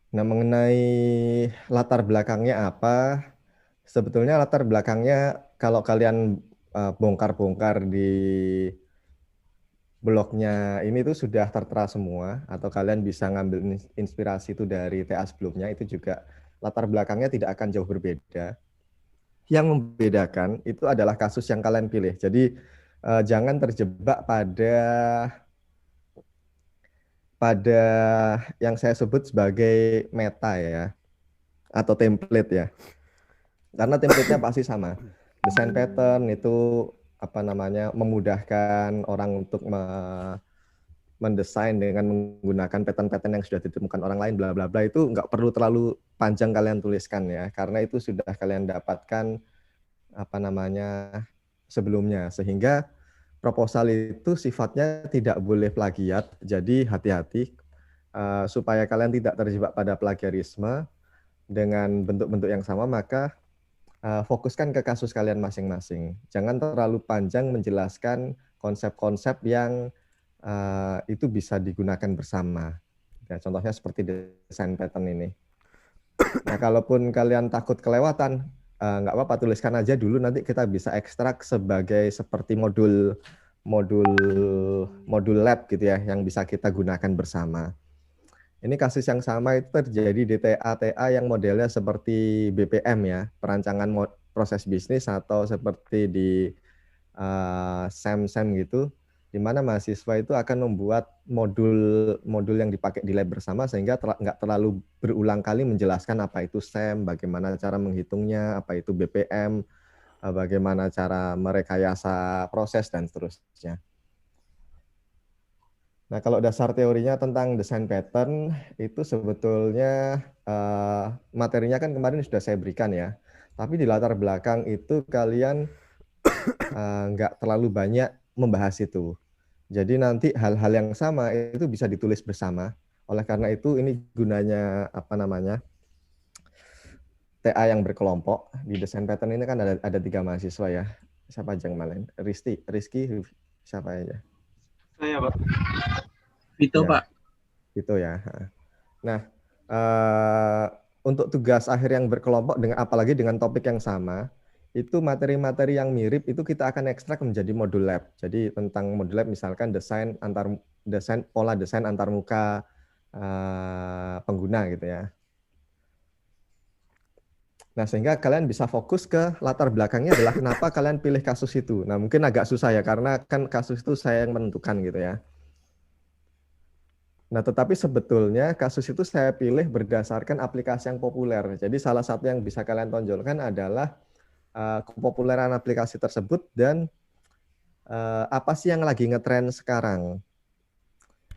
Nah, mengenai latar belakangnya apa? Sebetulnya latar belakangnya kalau kalian bongkar-bongkar di blognya ini tuh sudah tertera semua, atau kalian bisa ngambil inspirasi itu dari TA sebelumnya, itu juga latar belakangnya tidak akan jauh berbeda. Yang membedakan itu adalah kasus yang kalian pilih. Jadi jangan terjebak pada yang saya sebut sebagai meta ya, atau template ya. Karena template-nya pasti sama. Desain pattern itu apa namanya memudahkan orang untuk mendesain dengan menggunakan pattern-pattern yang sudah ditemukan orang lain, bla bla bla, itu nggak perlu terlalu panjang kalian tuliskan ya, karena itu sudah kalian dapatkan apa namanya sebelumnya, sehingga proposal itu sifatnya tidak boleh plagiat. Jadi hati-hati supaya kalian tidak terjebak pada plagiarisme dengan bentuk-bentuk yang sama, maka fokuskan ke kasus kalian masing-masing. Jangan terlalu panjang menjelaskan konsep-konsep yang itu bisa digunakan bersama. Ya, contohnya seperti desain pattern ini. Nah, kalaupun kalian takut kelewatan, nggak apa-apa, tuliskan aja dulu, nanti kita bisa ekstrak sebagai seperti modul modul modul lab gitu ya, yang bisa kita gunakan bersama. Ini kasus yang sama itu terjadi di TA-TA yang modelnya seperti BPM ya, perancangan proses bisnis, atau seperti di SEM-SEM gitu, di mana mahasiswa itu akan membuat modul-modul yang dipakai di lab bersama, sehingga nggak terlalu berulang kali menjelaskan apa itu SEM, bagaimana cara menghitungnya, apa itu BPM, bagaimana cara merekayasa proses, dan seterusnya. Nah, kalau dasar teorinya tentang desain pattern itu sebetulnya materinya kan kemarin sudah saya berikan ya. Tapi di latar belakang itu kalian nggak terlalu banyak membahas itu. Jadi nanti hal-hal yang sama itu bisa ditulis bersama. Oleh karena itu ini gunanya apa namanya TA yang berkelompok. Di desain pattern ini kan ada 3 mahasiswa ya. Siapa aja kemarin? Rizky, siapa aja? Saya, Pak. Itu, Ya, Pak. itu ya. Nah, eh, untuk tugas akhir yang berkelompok dengan apalagi dengan topik yang sama, itu materi-materi yang mirip itu kita akan ekstrak menjadi modul lab. Jadi tentang modul lab misalkan pola desain antar muka pengguna gitu ya. Nah, sehingga kalian bisa fokus ke latar belakangnya adalah kenapa kalian pilih kasus itu. Nah, mungkin agak susah ya karena kan kasus itu saya yang menentukan gitu ya. Nah, tetapi sebetulnya kasus itu saya pilih berdasarkan aplikasi yang populer. Jadi salah satu yang bisa kalian tonjolkan adalah kepopuleran aplikasi tersebut dan apa sih yang lagi ngetren sekarang.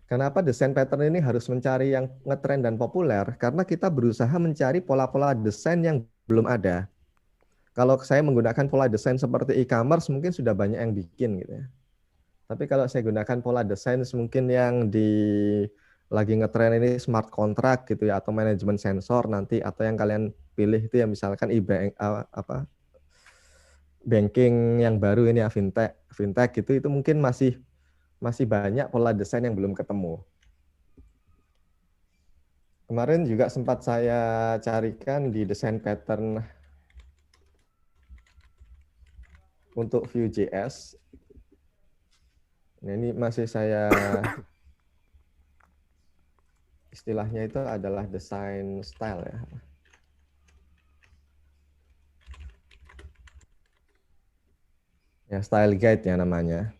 Kenapa desain pattern ini harus mencari yang ngetren dan populer? Karena kita berusaha mencari pola-pola desain yang belum ada. Kalau saya menggunakan pola desain seperti e-commerce, mungkin sudah banyak yang bikin gitu ya. Tapi kalau saya gunakan pola desain mungkin yang lagi ngetren ini smart contract gitu ya, atau manajemen sensor nanti, atau yang kalian pilih itu ya misalkan apa banking yang baru ini ya, fintech fintech gitu, itu mungkin masih masih banyak pola desain yang belum ketemu. Kemarin juga sempat saya carikan di desain pattern untuk Vue.js. Nah, ini masih saya istilahnya itu adalah desain style ya. Ya, style guide ya namanya.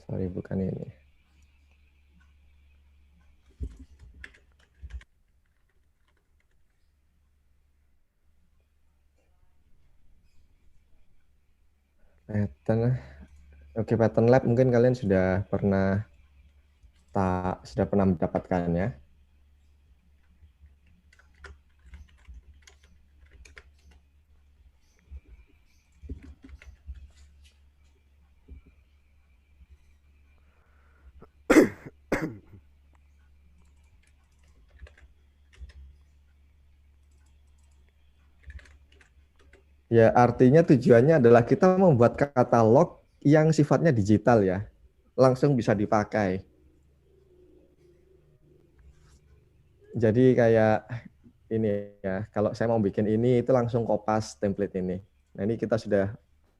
Sorry, bukan ini. Pattern. Oke, pattern lab mungkin kalian sudah pernah mendapatkannya. Ya, artinya tujuannya adalah kita membuat katalog yang sifatnya digital ya, langsung bisa dipakai. Jadi kayak ini ya, kalau saya mau bikin ini itu langsung kopas template ini. Nah ini kita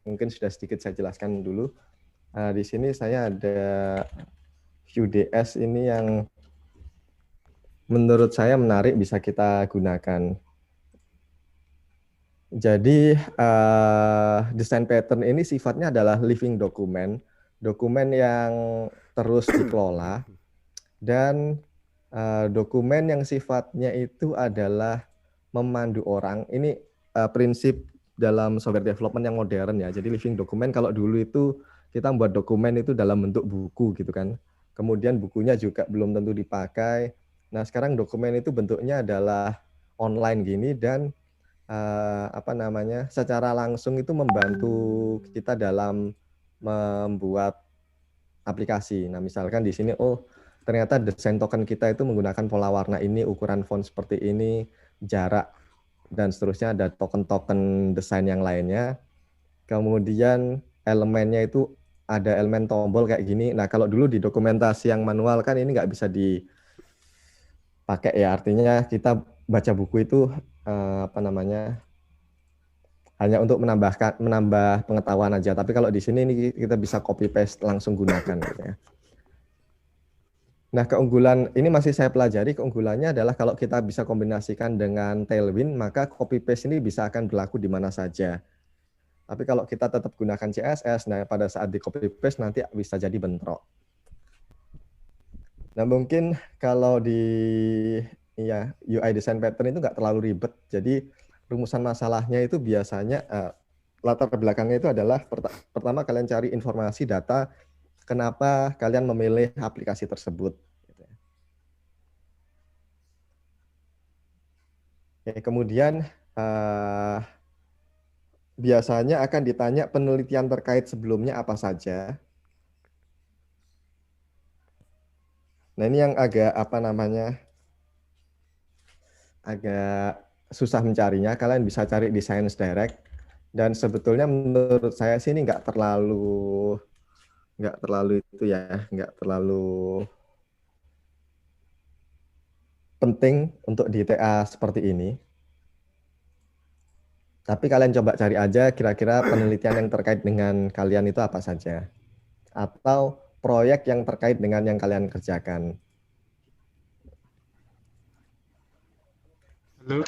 mungkin sudah sedikit saya jelaskan dulu. Di sini saya ada Vue.js ini yang menurut saya menarik bisa kita gunakan. Jadi desain pattern ini sifatnya adalah living document, dokumen yang terus dikelola, dan dokumen yang sifatnya itu adalah memandu orang. Ini prinsip dalam software development yang modern ya. Jadi living document, kalau dulu itu kita membuat dokumen itu dalam bentuk buku gitu kan. Kemudian bukunya juga belum tentu dipakai. Nah sekarang dokumen itu bentuknya adalah online gini, dan secara langsung itu membantu kita dalam membuat aplikasi. Nah, misalkan di sini ternyata desain token kita itu menggunakan pola warna ini, ukuran font seperti ini, jarak dan seterusnya, ada token-token desain yang lainnya. Kemudian elemennya itu ada elemen tombol kayak gini. Nah, kalau dulu di dokumentasi yang manual kan ini nggak bisa dipakai ya. Artinya kita baca buku itu hanya untuk menambah pengetahuan aja. Tapi kalau di sini ini kita bisa copy paste langsung gunakan gitu ya. Nah, keunggulan ini masih saya pelajari. Keunggulannya adalah kalau kita bisa kombinasikan dengan Tailwind, maka copy paste ini bisa akan berlaku di mana saja. Tapi kalau kita tetap gunakan CSS, nah pada saat di copy paste nanti bisa jadi bentrok. Nah, mungkin kalau di UI design pattern itu nggak terlalu ribet. Jadi rumusan masalahnya itu biasanya latar belakangnya itu adalah pertama kalian cari informasi data kenapa kalian memilih aplikasi tersebut. Oke, kemudian biasanya akan ditanya penelitian terkait sebelumnya apa saja. Nah ini yang agak agak susah mencarinya. Kalian bisa cari di Science Direct, dan sebetulnya menurut saya sih ini nggak terlalu penting untuk di TA seperti ini. Tapi kalian coba cari aja kira-kira penelitian yang terkait dengan kalian itu apa saja, atau proyek yang terkait dengan yang kalian kerjakan. Halo.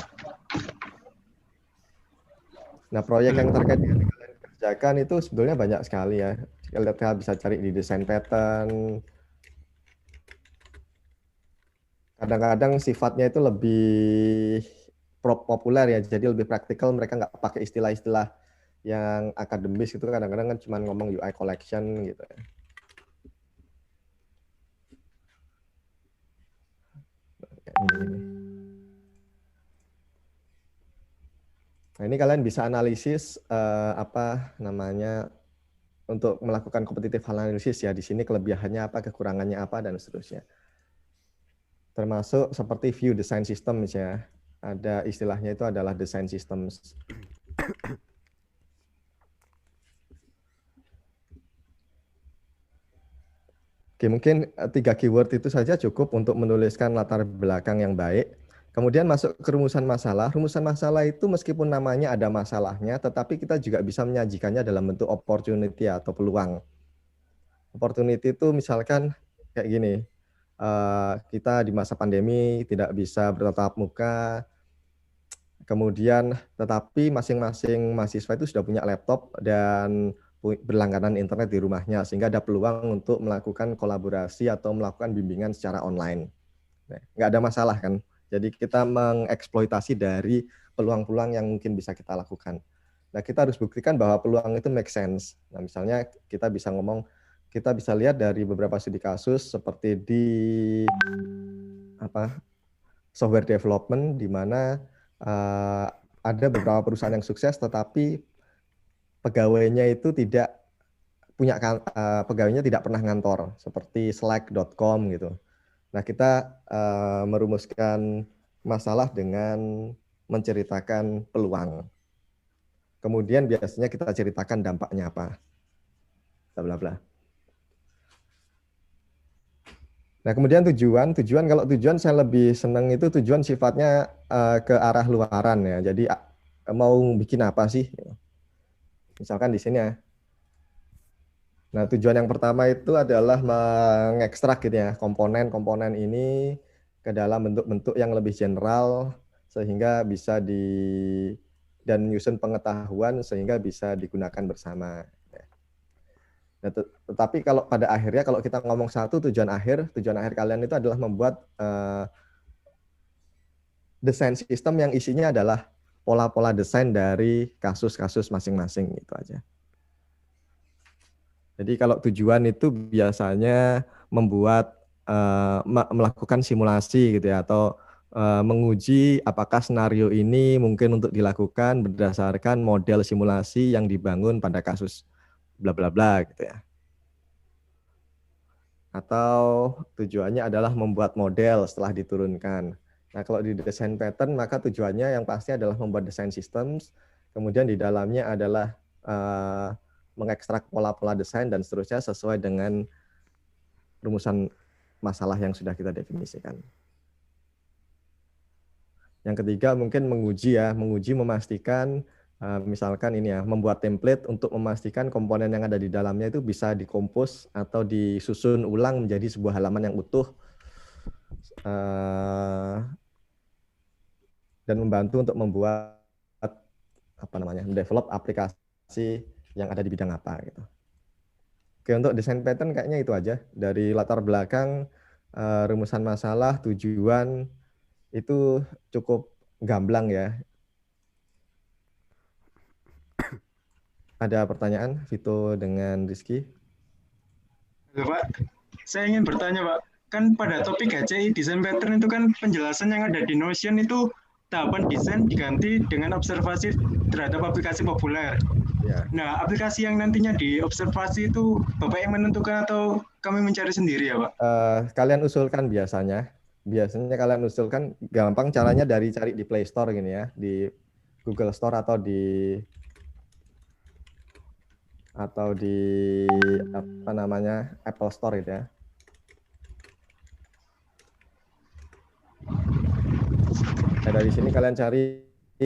Nah, proyek yang terkait dengan yang kalian kerjakan itu sebetulnya banyak sekali ya. Kalian bisa cari di desain pattern. Kadang-kadang sifatnya itu lebih populer ya, jadi lebih praktikal. Mereka nggak pakai istilah-istilah yang akademis itu, kadang-kadang kan cuma ngomong UI collection gitu ya. Nah, ini kalian bisa analisis untuk melakukan competitive analysis ya. Di sini kelebihannya apa, kekurangannya apa, dan seterusnya. Termasuk seperti view design system ya. Ada istilahnya itu adalah design systems. Oke, mungkin 3 keyword itu saja cukup untuk menuliskan latar belakang yang baik. Kemudian masuk ke rumusan masalah. Rumusan masalah itu meskipun namanya ada masalahnya, tetapi kita juga bisa menyajikannya dalam bentuk opportunity atau peluang. Opportunity itu misalkan kayak gini, kita di masa pandemi tidak bisa bertatap muka, kemudian tetapi masing-masing mahasiswa itu sudah punya laptop dan berlangganan internet di rumahnya, sehingga ada peluang untuk melakukan kolaborasi atau melakukan bimbingan secara online. Nah, nggak ada masalah kan? Jadi kita mengeksploitasi dari peluang-peluang yang mungkin bisa kita lakukan. Nah, kita harus buktikan bahwa peluang itu make sense. Nah, misalnya kita bisa lihat dari beberapa studi kasus seperti di software development, di mana ada beberapa perusahaan yang sukses tetapi pegawainya itu pegawainya tidak pernah ngantor, seperti Slack.com gitu. Nah, kita merumuskan masalah dengan menceritakan peluang. Kemudian biasanya kita ceritakan dampaknya apa. bla bla bla. Nah, kemudian tujuan kalau tujuan saya lebih senang itu tujuan sifatnya ke arah luaran ya. Jadi mau bikin apa sih? Misalkan di sini ya. Nah, tujuan yang pertama itu adalah mengekstrak gitu ya komponen-komponen ini ke dalam bentuk-bentuk yang lebih general sehingga bisa dan nyusun pengetahuan sehingga bisa digunakan bersama. Nah, tetapi kalau pada akhirnya kalau kita ngomong tujuan akhir kalian itu adalah membuat desain sistem yang isinya adalah pola-pola desain dari kasus-kasus masing-masing gitu aja. Jadi kalau tujuan itu biasanya membuat melakukan simulasi gitu ya, atau menguji apakah skenario ini mungkin untuk dilakukan berdasarkan model simulasi yang dibangun pada kasus bla bla bla gitu ya. Atau tujuannya adalah membuat model setelah diturunkan. Nah, kalau di desain pattern maka tujuannya yang pasti adalah membuat desain systems, kemudian di dalamnya adalah mengekstrak pola-pola desain dan seterusnya sesuai dengan rumusan masalah yang sudah kita definisikan. Yang ketiga mungkin menguji memastikan misalkan ini ya, membuat template untuk memastikan komponen yang ada di dalamnya itu bisa dikompos atau disusun ulang menjadi sebuah halaman yang utuh dan membantu untuk membuat mendevelop aplikasi yang ada di bidang apa gitu. Oke, untuk desain pattern kayaknya itu aja. Dari latar belakang, rumusan masalah, tujuan, itu cukup gamblang ya. Ada pertanyaan, Vito dengan Rizky? Halo Pak, saya ingin bertanya Pak, kan pada topik HCI desain pattern itu kan penjelasan yang ada di Notion itu tahapan desain diganti dengan observasi terhadap aplikasi populer. Ya. Nah, aplikasi yang nantinya diobservasi itu Bapak yang menentukan atau kami mencari sendiri ya Pak? Kalian usulkan biasanya. Biasanya kalian usulkan, gampang caranya dari cari di Play Store gini ya, di Google Store atau di Apple Store gitu ya. Nah, dari sini kalian cari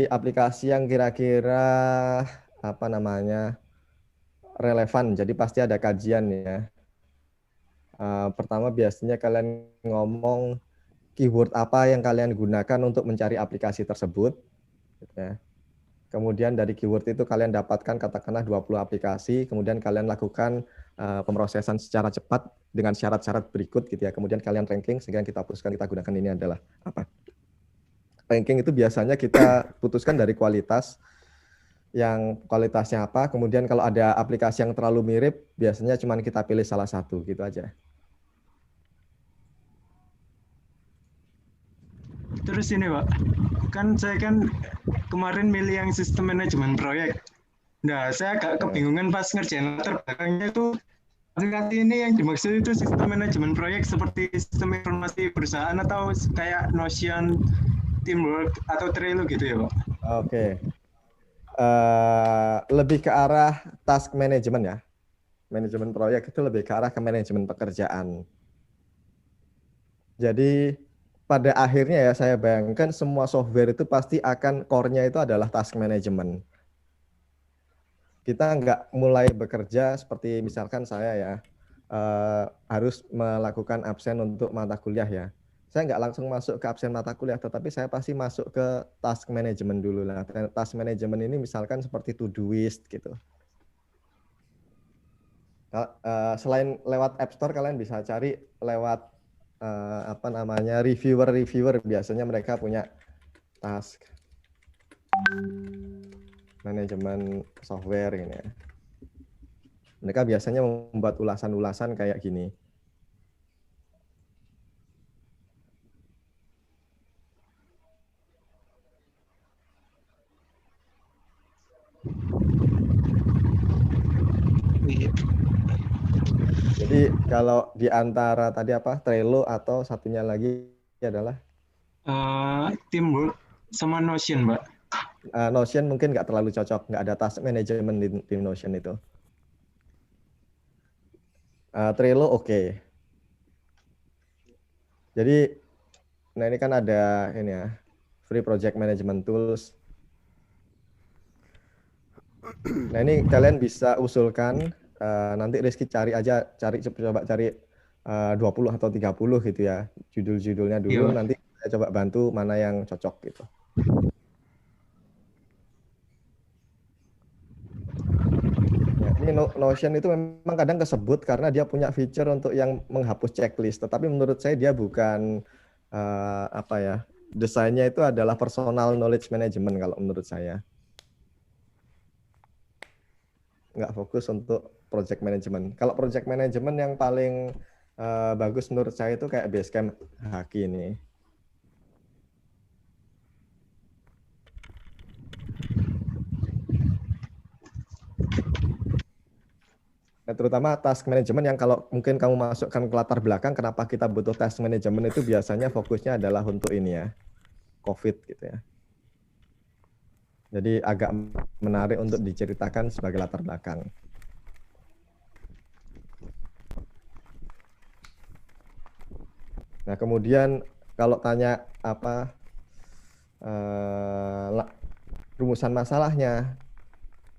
aplikasi yang kira-kira relevan. Jadi pasti ada kajian ya. Pertama biasanya kalian ngomong keyword apa yang kalian gunakan untuk mencari aplikasi tersebut. Gitu ya. Kemudian dari keyword itu kalian dapatkan katakanlah 20 aplikasi, kemudian kalian lakukan pemrosesan secara cepat dengan syarat-syarat berikut gitu ya. Kemudian kalian ranking sehingga kita putuskan kita gunakan ini adalah apa. Ranking itu biasanya kita putuskan dari kualitasnya apa, kemudian kalau ada aplikasi yang terlalu mirip, biasanya cuma kita pilih salah satu, gitu aja. Terus ini Pak, saya kan kemarin milih yang sistem manajemen proyek. Nah, saya agak kebingungan pas ngerjain latar belakangnya itu aplikasi ini yang dimaksud itu sistem manajemen proyek seperti sistem informasi perusahaan atau kayak Notion, Teamwork, atau Trello gitu ya Pak? Oke. Lebih ke arah task management ya. Manajemen proyek itu lebih ke arah ke manajemen pekerjaan. Jadi pada akhirnya ya saya bayangkan semua software itu pasti akan core-nya itu adalah task management. Kita nggak mulai bekerja seperti misalkan saya ya harus melakukan absen untuk mata kuliah ya. Saya nggak langsung masuk ke absen mata kuliah, tetapi saya pasti masuk ke task management dulu lah. Task management ini misalkan seperti Todoist gitu. Selain lewat App Store, kalian bisa cari lewat reviewer biasanya mereka punya task manajemen software ini ya. Mereka biasanya membuat ulasan-ulasan kayak gini. Jadi kalau di antara tadi Trello atau satunya lagi adalah Teamwork sama Notion, Mbak. Notion mungkin nggak terlalu cocok, nggak ada task management di Notion itu. Trello oke. Jadi, nah ini kan ada ini ya, free project management tools. Nah ini kalian bisa usulkan, nanti Rizky cari aja, coba cari 20 atau 30 gitu ya, judul-judulnya Iya, dulu, Pak. nanti saya coba bantu mana yang cocok gitu. Ya, ini Notion itu memang kadang kesebut karena dia punya feature untuk yang menghapus checklist, tetapi menurut saya dia bukan apa ya, desainnya itu adalah personal knowledge management kalau menurut saya. Nggak fokus untuk project management. Kalau project management yang paling bagus menurut saya itu kayak Basecamp Haki ini. Nah, terutama task management yang kalau mungkin kamu masukkan ke latar belakang, kenapa kita butuh task management itu biasanya fokusnya adalah untuk ini ya, COVID gitu ya. Jadi agak menarik untuk diceritakan sebagai latar belakang. Nah, kemudian kalau tanya apa rumusan masalahnya,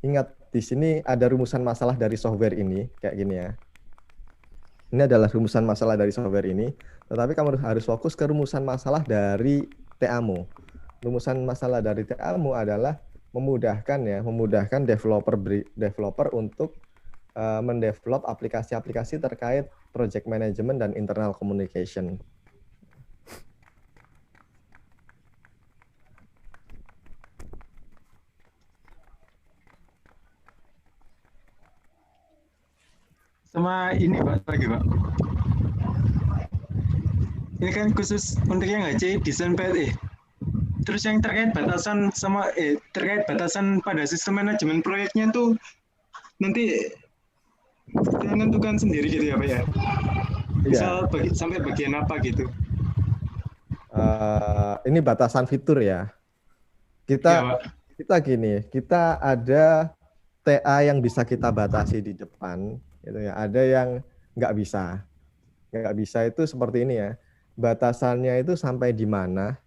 ingat di sini ada rumusan masalah dari software ini kayak gini ya. Ini adalah rumusan masalah dari software ini, tetapi kamu harus fokus ke rumusan masalah dari TA-mu. Rumusan masalah dari TA-mu adalah memudahkan developer untuk mendevelop aplikasi-aplikasi terkait project management dan internal communication. Sama ini Pak, lagi Pak. Ini kan khusus untuk yang nggak desain PLE. Terus yang terkait batasan terkait batasan pada sistem manajemen proyeknya tuh nanti kita tentukan sendiri gitu ya Pak ya. Misal Iya, sampai bagian apa gitu. ini batasan fitur ya. Iya Kita Pak. kita gini, kita ada TA yang bisa kita batasi di depan, gitu ya. Ada yang nggak bisa. Nggak bisa itu seperti ini ya. Batasannya itu sampai di mana?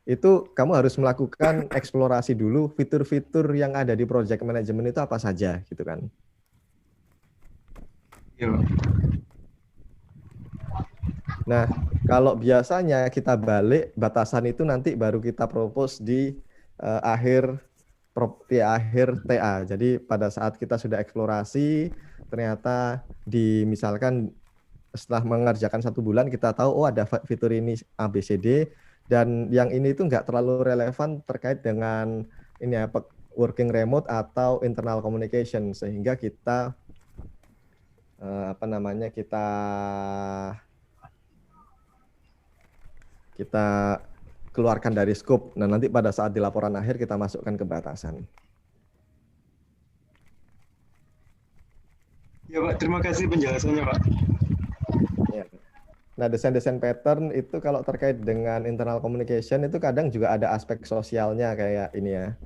Itu kamu harus melakukan eksplorasi dulu fitur-fitur yang ada di project management itu apa saja, gitu kan. Iya Pak. Nah, kalau biasanya kita balik batasan itu nanti baru kita propose di akhir TA. Jadi pada saat kita sudah eksplorasi, ternyata misalkan setelah mengerjakan 1 bulan kita tahu oh ada fitur ini ABCD dan yang ini itu nggak terlalu relevan terkait dengan ini ya working remote atau internal communication sehingga kita apa namanya kita keluarkan dari scope. Nah, nanti pada saat di laporan akhir kita masukkan ke batasan. Ya Pak, terima kasih penjelasannya Pak. Ya. Nah, desain-desain pattern itu kalau terkait dengan internal communication itu kadang juga ada aspek sosialnya kayak ini ya,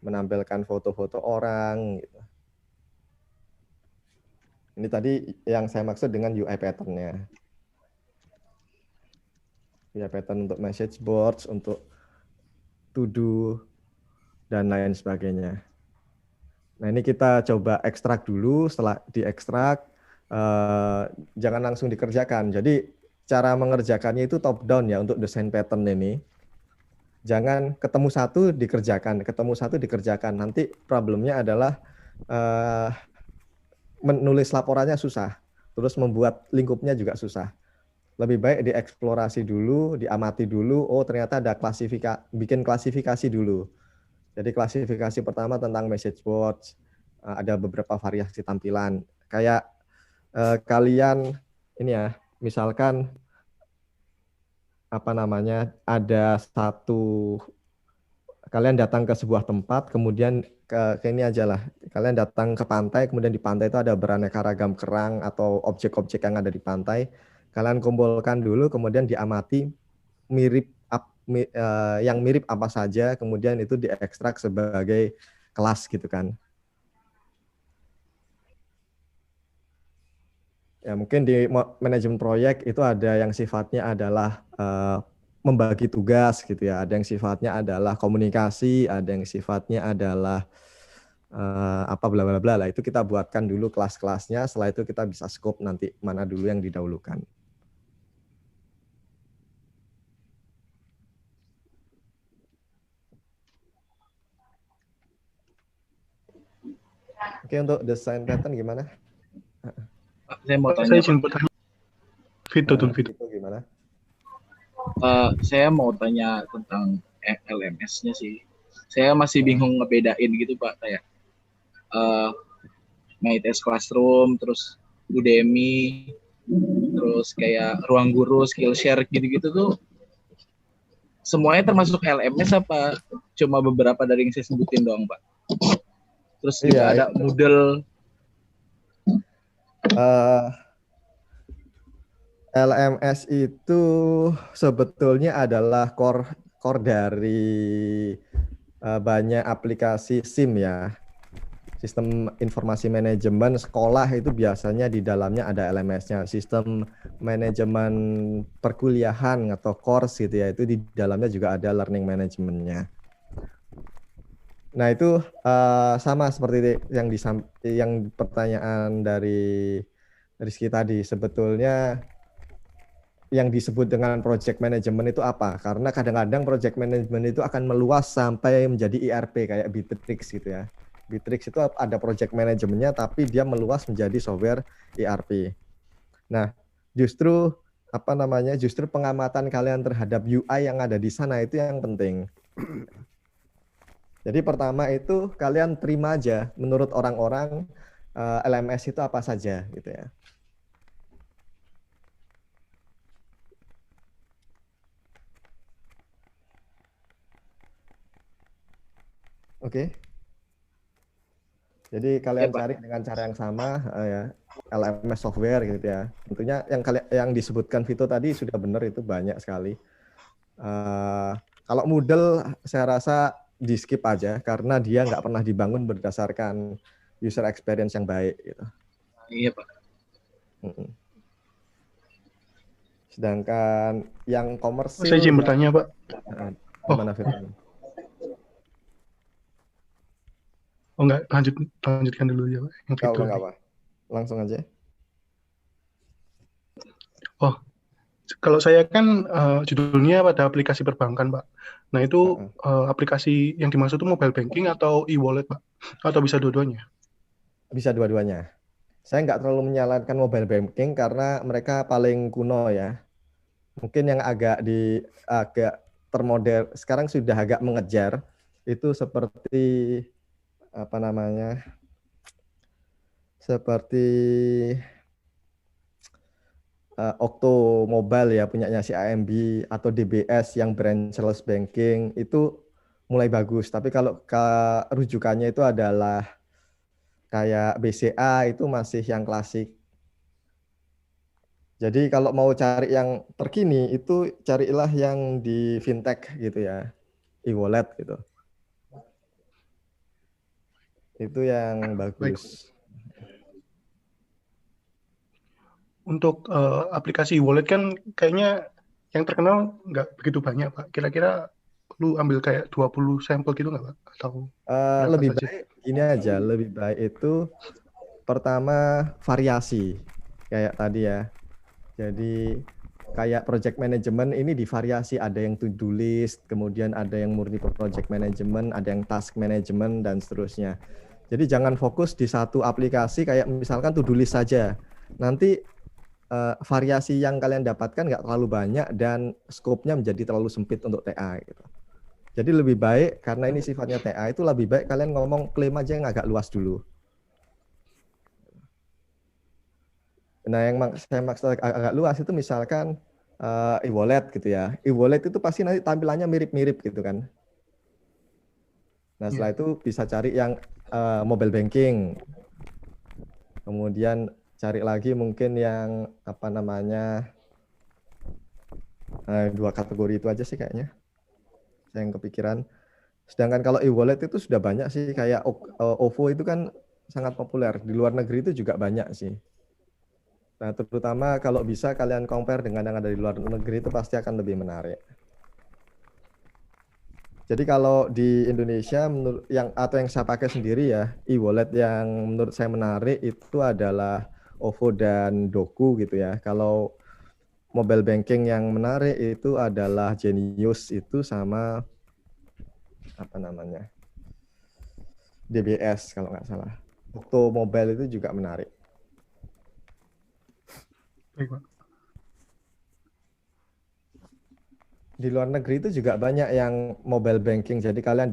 menampilkan foto-foto orang gitu. Ini tadi yang saya maksud dengan UI pattern-nya. UI pattern untuk message boards, untuk to-do, dan lain sebagainya. Nah, ini kita coba ekstrak dulu, setelah diekstrak, jangan langsung dikerjakan. Jadi, cara mengerjakannya itu top down ya untuk desain pattern ini. Jangan ketemu satu dikerjakan. Nanti problemnya adalah menulis laporannya susah, terus membuat lingkupnya juga susah. Lebih baik dieksplorasi dulu, diamati dulu, oh ternyata ada bikin klasifikasi dulu. Jadi klasifikasi pertama tentang message boards, ada beberapa variasi tampilan. Kayak kalian ini ya, misalkan apa namanya, ada kalian datang ke sebuah tempat, kemudian ke ini aja lah, kalian datang ke pantai, kemudian di pantai itu ada beraneka ragam kerang atau objek-objek yang ada di pantai, kalian kumpulkan dulu, kemudian diamati yang mirip apa saja, kemudian itu diekstrak sebagai kelas gitu kan. Ya mungkin di manajemen proyek itu ada yang sifatnya adalah membagi tugas gitu ya. Ada yang sifatnya adalah komunikasi, ada yang sifatnya adalah apa bla bla bla lah. Itu kita buatkan dulu kelas-kelasnya. Setelah itu kita bisa scope nanti mana dulu yang didahulukan. Oke, untuk desain pattern gimana? Saya mau tanya. Saya izin bertanya. Vito dulu, Vito. Itu gimana? Saya mau tanya tentang LMS-nya sih. Saya masih bingung ngebedain gitu Pak, kayak MyTest Classroom, terus Udemy, terus kayak Ruang Guru, Skillshare gitu-gitu tuh semuanya termasuk LMS apa cuma beberapa dari yang saya sebutin doang Pak? Terus juga ada Moodle. LMS itu sebetulnya adalah core dari banyak aplikasi SIM ya. Sistem informasi manajemen sekolah itu biasanya di dalamnya ada LMS-nya. Sistem manajemen perkuliahan atau course gitu ya, itu di dalamnya juga ada learning management-nya. Nah itu sama seperti yang pertanyaan dari Rizky tadi. Sebetulnya yang disebut dengan project management itu apa? Karena kadang-kadang project management itu akan meluas sampai menjadi ERP kayak Bitrix gitu ya. Bitrix itu ada project manajemennya tapi dia meluas menjadi software ERP. Nah, justru justru pengamatan kalian terhadap UI yang ada di sana itu yang penting. Jadi pertama itu kalian terima aja menurut orang-orang LMS itu apa saja gitu ya. Oke. Jadi kalian cari dengan cara yang sama ya, LMS software gitu ya. Tentunya yang disebutkan Vito tadi sudah benar, itu banyak sekali. Kalau Moodle saya rasa di skip aja karena dia nggak pernah dibangun berdasarkan user experience yang baik gitu. Iya Pak. Sedangkan yang komersil. Saya izin bertanya Pak. Gimana Vito? Oh enggak, lanjutkan dulu ya Pak. Yang Vito. Enggak apa. Langsung aja. Oh, kalau saya kan judulnya pada aplikasi perbankan Pak. Nah itu aplikasi yang dimaksud itu mobile banking atau e-wallet Pak? Atau bisa dua-duanya? Bisa dua-duanya. Saya nggak terlalu menyalankan mobile banking karena mereka paling kuno ya. Mungkin yang agak termodern sekarang sudah agak mengejar itu seperti seperti Okto Mobile ya, punyanya si AMB, atau DBS yang branchless banking itu mulai bagus. Tapi kalau rujukannya itu adalah kayak BCA itu masih yang klasik. Jadi kalau mau cari yang terkini itu carilah yang di fintech gitu ya, e-wallet gitu. Itu yang bagus. Untuk aplikasi e-wallet kan kayaknya yang terkenal nggak begitu banyak Pak. Kira-kira lu ambil kayak 20 sampel gitu nggak Pak? Atau lebih baik ini aja, lebih baik itu pertama variasi kayak tadi ya. Jadi kayak project management ini divariasi, ada yang to-do list, kemudian ada yang murni project management, ada yang task management dan seterusnya. Jadi jangan fokus di satu aplikasi kayak misalkan to-do list saja. Nanti variasi yang kalian dapatkan nggak terlalu banyak dan scope-nya menjadi terlalu sempit untuk TA gitu. Jadi lebih baik karena ini sifatnya TA itu lebih baik kalian ngomong klaim aja yang agak luas dulu. Nah, yang saya maksud agak luas itu misalkan e-wallet gitu ya. E-wallet itu pasti nanti tampilannya mirip-mirip gitu kan. Nah, setelah itu bisa cari yang mobile banking. Kemudian cari lagi mungkin yang dua kategori itu aja sih kayaknya. Saya yang kepikiran. Sedangkan kalau e-wallet itu sudah banyak sih, kayak OVO itu kan sangat populer. Di luar negeri itu juga banyak sih. Nah, terutama kalau bisa kalian compare dengan yang ada di luar negeri itu pasti akan lebih menarik. Jadi kalau di Indonesia menurut yang saya pakai sendiri ya, e-wallet yang menurut saya menarik itu adalah OVO dan Doku gitu ya. Kalau mobile banking yang menarik itu adalah Genius itu sama apa namanya? DBS kalau nggak salah. Okto Mobile itu juga menarik. Baik, Pak. Di luar negeri itu juga banyak yang mobile banking. Jadi kalian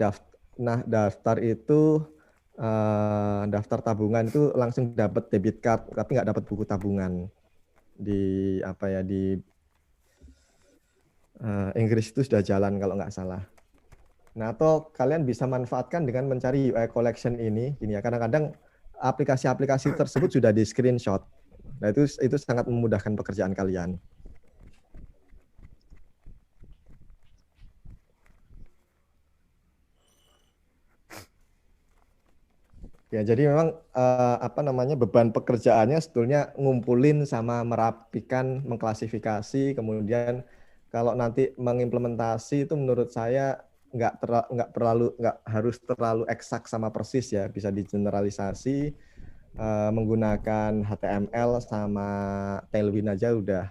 daftar itu daftar tabungan itu langsung dapat debit card, tapi nggak dapat buku tabungan. Di apa ya di Inggris itu sudah jalan kalau nggak salah. Nah, atau kalian bisa manfaatkan dengan mencari UI collection ini ya. Kadang-kadang aplikasi-aplikasi tersebut sudah di screenshot. Nah, itu sangat memudahkan pekerjaan kalian. Ya, jadi memang apa namanya beban pekerjaannya sebetulnya ngumpulin sama merapikan, mengklasifikasi, kemudian kalau nanti mengimplementasi itu menurut saya nggak harus terlalu eksak sama persis ya, bisa digeneralisasi menggunakan HTML sama Tailwind aja udah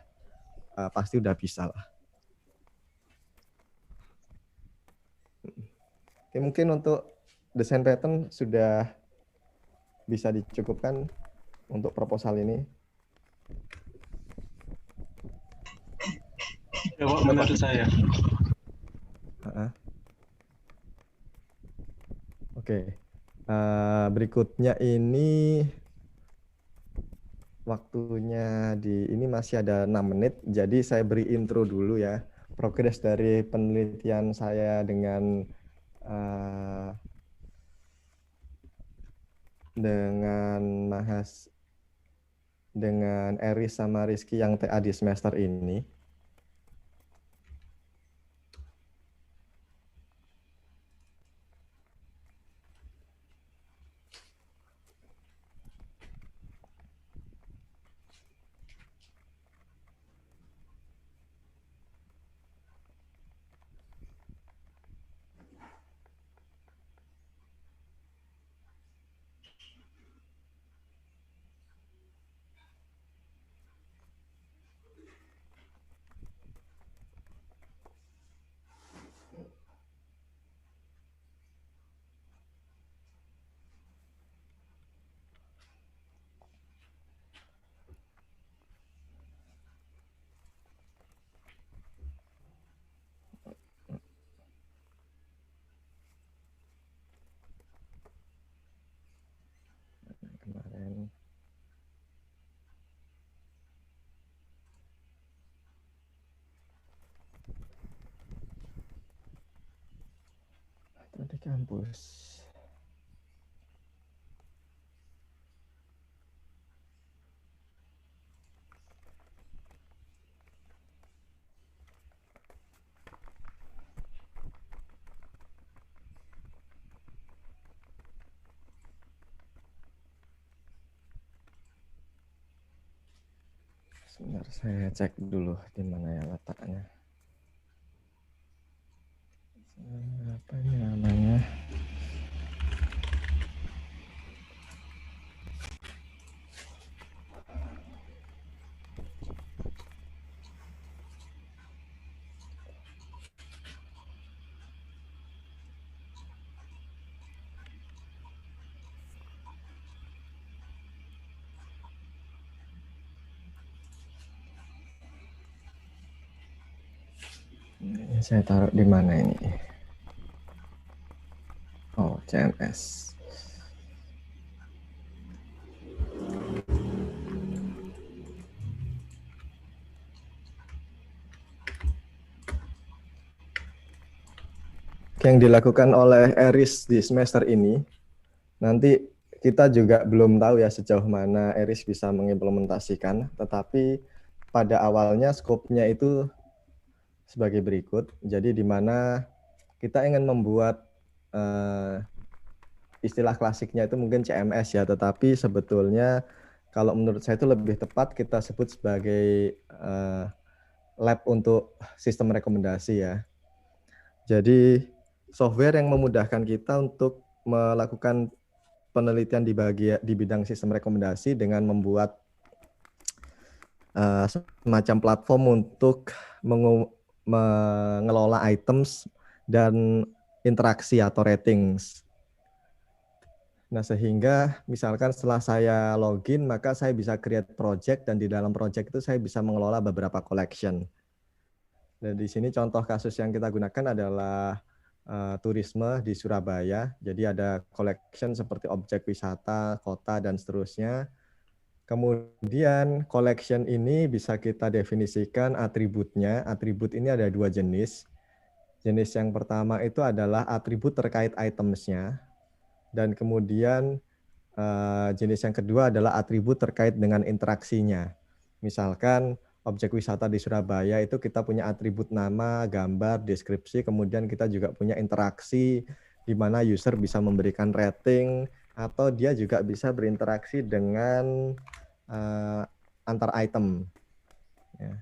pasti udah bisa lah. Oke, mungkin untuk desain pattern sudah bisa dicukupkan untuk proposal ini. Ya, Pak, menurut saya. Oke. Berikutnya ini waktunya ini masih ada 6 menit. Jadi saya beri intro dulu ya. Progres dari penelitian saya dengan dengan Eris sama Rizky yang TA di semester ini. Kemarin. Di kampus. Sebentar, saya cek dulu di mana ya letaknya. Apa ini namanya? Ini saya taruh di mana ini? Oh, CMS. Yang dilakukan oleh Eris di semester ini, nanti kita juga belum tahu ya sejauh mana Eris bisa mengimplementasikan, tetapi pada awalnya skopnya itu sebagai berikut. Jadi di mana kita ingin membuat istilah klasiknya itu mungkin CMS ya, tetapi sebetulnya kalau menurut saya itu lebih tepat kita sebut sebagai lab untuk sistem rekomendasi ya. Jadi software yang memudahkan kita untuk melakukan penelitian di bidang sistem rekomendasi dengan membuat semacam platform untuk mengelola items dan interaksi atau ratings. Nah, sehingga misalkan setelah saya login, maka saya bisa create project, dan di dalam project itu saya bisa mengelola beberapa collection. Dan di sini contoh kasus yang kita gunakan adalah turisme di Surabaya. Jadi ada collection seperti objek wisata, kota, dan seterusnya. Kemudian collection ini bisa kita definisikan atributnya. Atribut ini ada 2 jenis. Jenis yang pertama itu adalah atribut terkait itemsnya. Dan kemudian jenis yang kedua adalah atribut terkait dengan interaksinya. Misalkan objek wisata di Surabaya itu kita punya atribut nama, gambar, deskripsi, kemudian kita juga punya interaksi di mana user bisa memberikan rating atau dia juga bisa berinteraksi dengan antar item. Ya.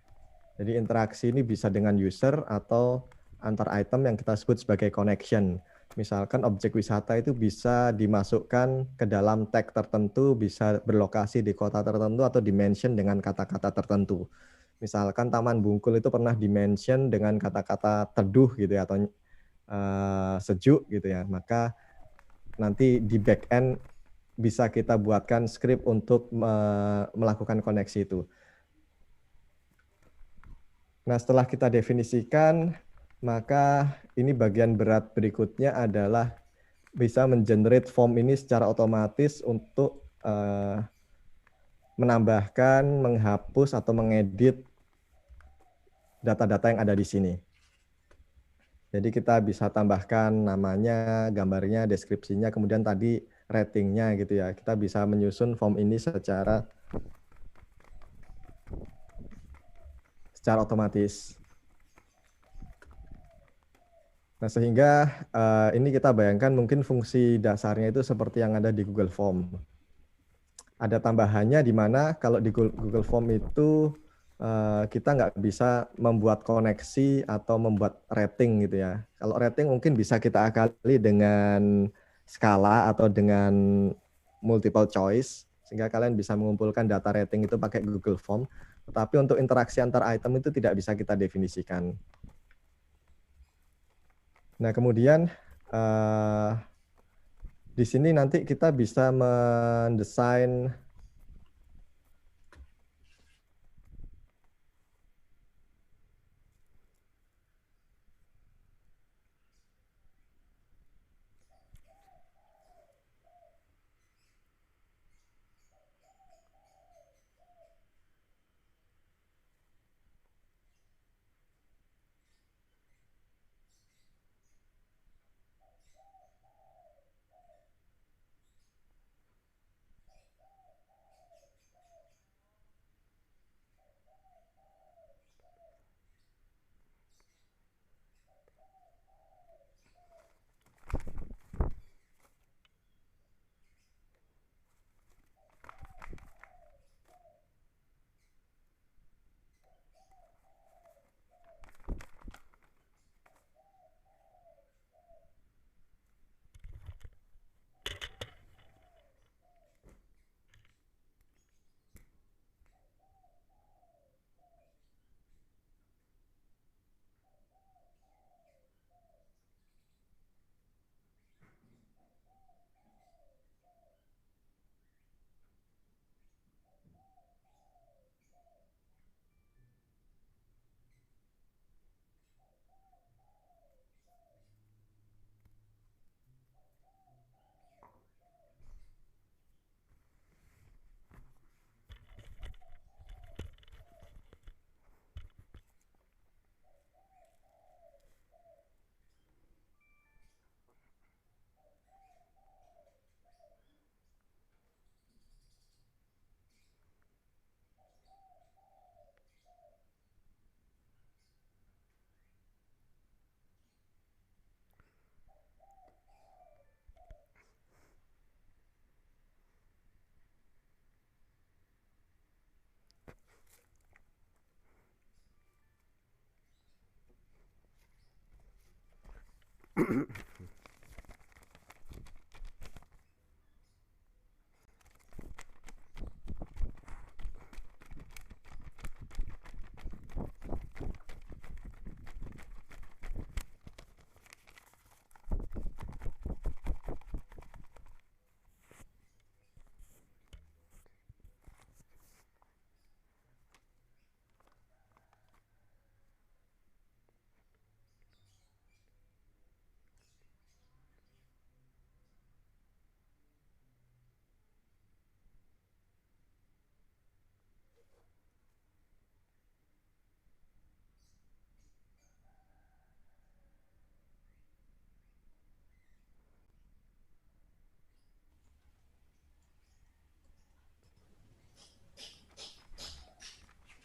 Jadi interaksi ini bisa dengan user atau antar item yang kita sebut sebagai connection. Misalkan objek wisata itu bisa dimasukkan ke dalam tag tertentu, bisa berlokasi di kota tertentu atau dimention dengan kata-kata tertentu. Misalkan Taman Bungkul itu pernah dimention dengan kata-kata teduh gitu ya, atau sejuk gitu ya. Maka nanti di back end bisa kita buatkan script untuk melakukan koneksi itu. Nah, setelah kita definisikan, maka ini bagian berat berikutnya adalah bisa mengenerate form ini secara otomatis untuk menambahkan, menghapus, atau mengedit data-data yang ada di sini. Jadi kita bisa tambahkan namanya, gambarnya, deskripsinya, kemudian tadi ratingnya gitu ya. Kita bisa menyusun form ini secara otomatis. Nah, sehingga ini kita bayangkan mungkin fungsi dasarnya itu seperti yang ada di Google Form. Ada tambahannya di mana kalau di Google Form itu kita nggak bisa membuat koneksi atau membuat rating gitu ya. Kalau rating mungkin bisa kita akali dengan skala atau dengan multiple choice, sehingga kalian bisa mengumpulkan data rating itu pakai Google Form. Tetapi untuk interaksi antar item itu tidak bisa kita definisikan. Nah, kemudian di sini nanti kita bisa mendesain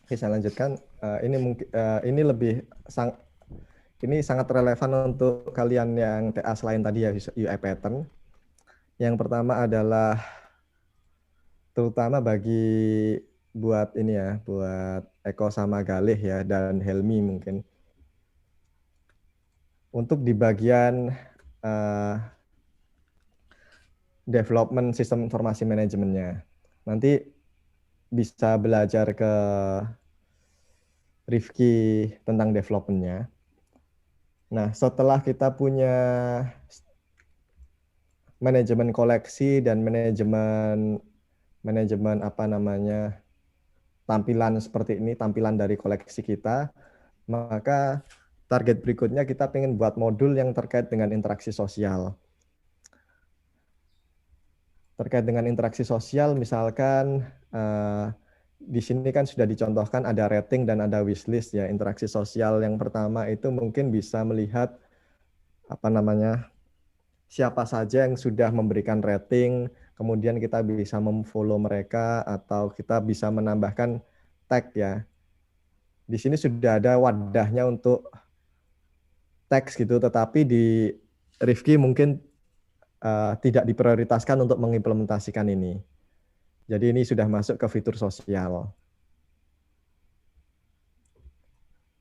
Oke, saya lanjutkan. Ini mungkin ini ini sangat relevan untuk kalian yang TA selain tadi ya UI pattern. Yang pertama adalah terutama bagi buat ini ya, buat Eko sama Galih ya dan Helmi mungkin. Untuk di bagian development sistem informasi manajemennya. Nanti bisa belajar ke Rifki tentang development-nya. Nah, setelah kita punya manajemen koleksi dan manajemen apa namanya tampilan seperti ini, tampilan dari koleksi kita, maka target berikutnya kita ingin buat modul yang terkait dengan interaksi sosial. Terkait dengan interaksi sosial, misalkan di sini kan sudah dicontohkan ada rating dan ada wishlist ya. Interaksi sosial yang pertama itu mungkin bisa melihat apa namanya siapa saja yang sudah memberikan rating, kemudian kita bisa memfollow mereka atau kita bisa menambahkan tag ya. Di sini sudah ada wadahnya untuk teks gitu, tetapi di Rifki mungkin tidak diprioritaskan untuk mengimplementasikan ini. Jadi ini sudah masuk ke fitur sosial.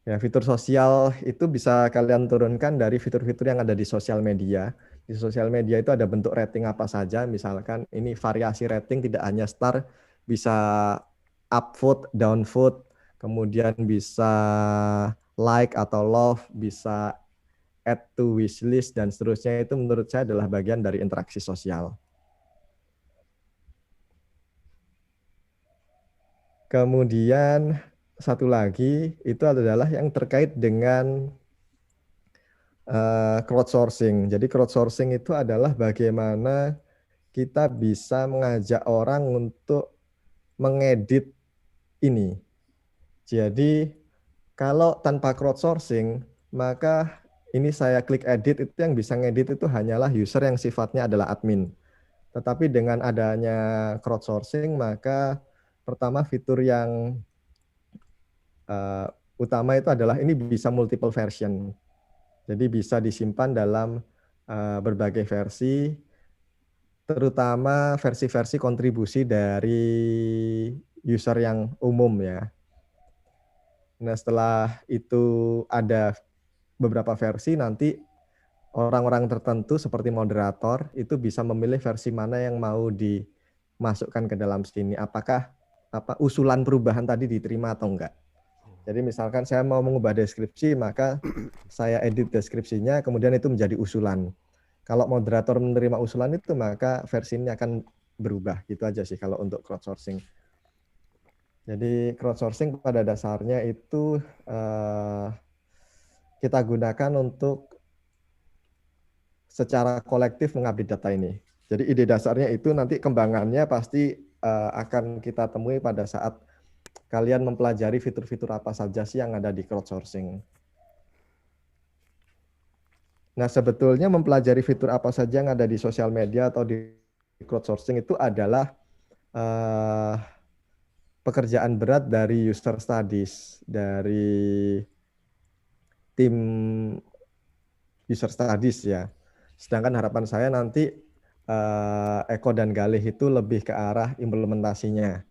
Ya, fitur sosial itu bisa kalian turunkan dari fitur-fitur yang ada di sosial media. Di sosial media itu ada bentuk rating apa saja, misalkan ini variasi rating tidak hanya star, bisa up vote, down vote, kemudian bisa like atau love, bisa add to wishlist, dan seterusnya. Itu menurut saya adalah bagian dari interaksi sosial. Kemudian satu lagi itu adalah yang terkait dengan crowdsourcing. Jadi crowdsourcing itu adalah bagaimana kita bisa mengajak orang untuk mengedit ini. Jadi kalau tanpa crowdsourcing, maka ini saya klik edit, itu yang bisa ngedit itu hanyalah user yang sifatnya adalah admin. Tetapi dengan adanya crowdsourcing, maka pertama fitur yang utama itu adalah ini bisa multiple version. Jadi bisa disimpan dalam berbagai versi, terutama versi-versi kontribusi dari user yang umum ya. Nah, setelah itu ada beberapa versi, nanti orang-orang tertentu seperti moderator itu bisa memilih versi mana yang mau dimasukkan ke dalam sini. Apakah usulan perubahan tadi diterima atau enggak. Jadi misalkan saya mau mengubah deskripsi, maka saya edit deskripsinya, kemudian itu menjadi usulan. Kalau moderator menerima usulan itu, maka versi ini akan berubah. Gitu aja sih kalau untuk crowdsourcing. Jadi crowdsourcing pada dasarnya itu kita gunakan untuk secara kolektif mengupdate data ini. Jadi ide dasarnya itu nanti kembangannya pasti akan kita temui pada saat kalian mempelajari fitur-fitur apa saja sih yang ada di crowdsourcing. Nah, sebetulnya mempelajari fitur apa saja yang ada di sosial media atau di crowdsourcing itu adalah pekerjaan berat dari user studies, dari tim user studies ya. Sedangkan harapan saya nanti Eko dan Galih itu lebih ke arah implementasinya.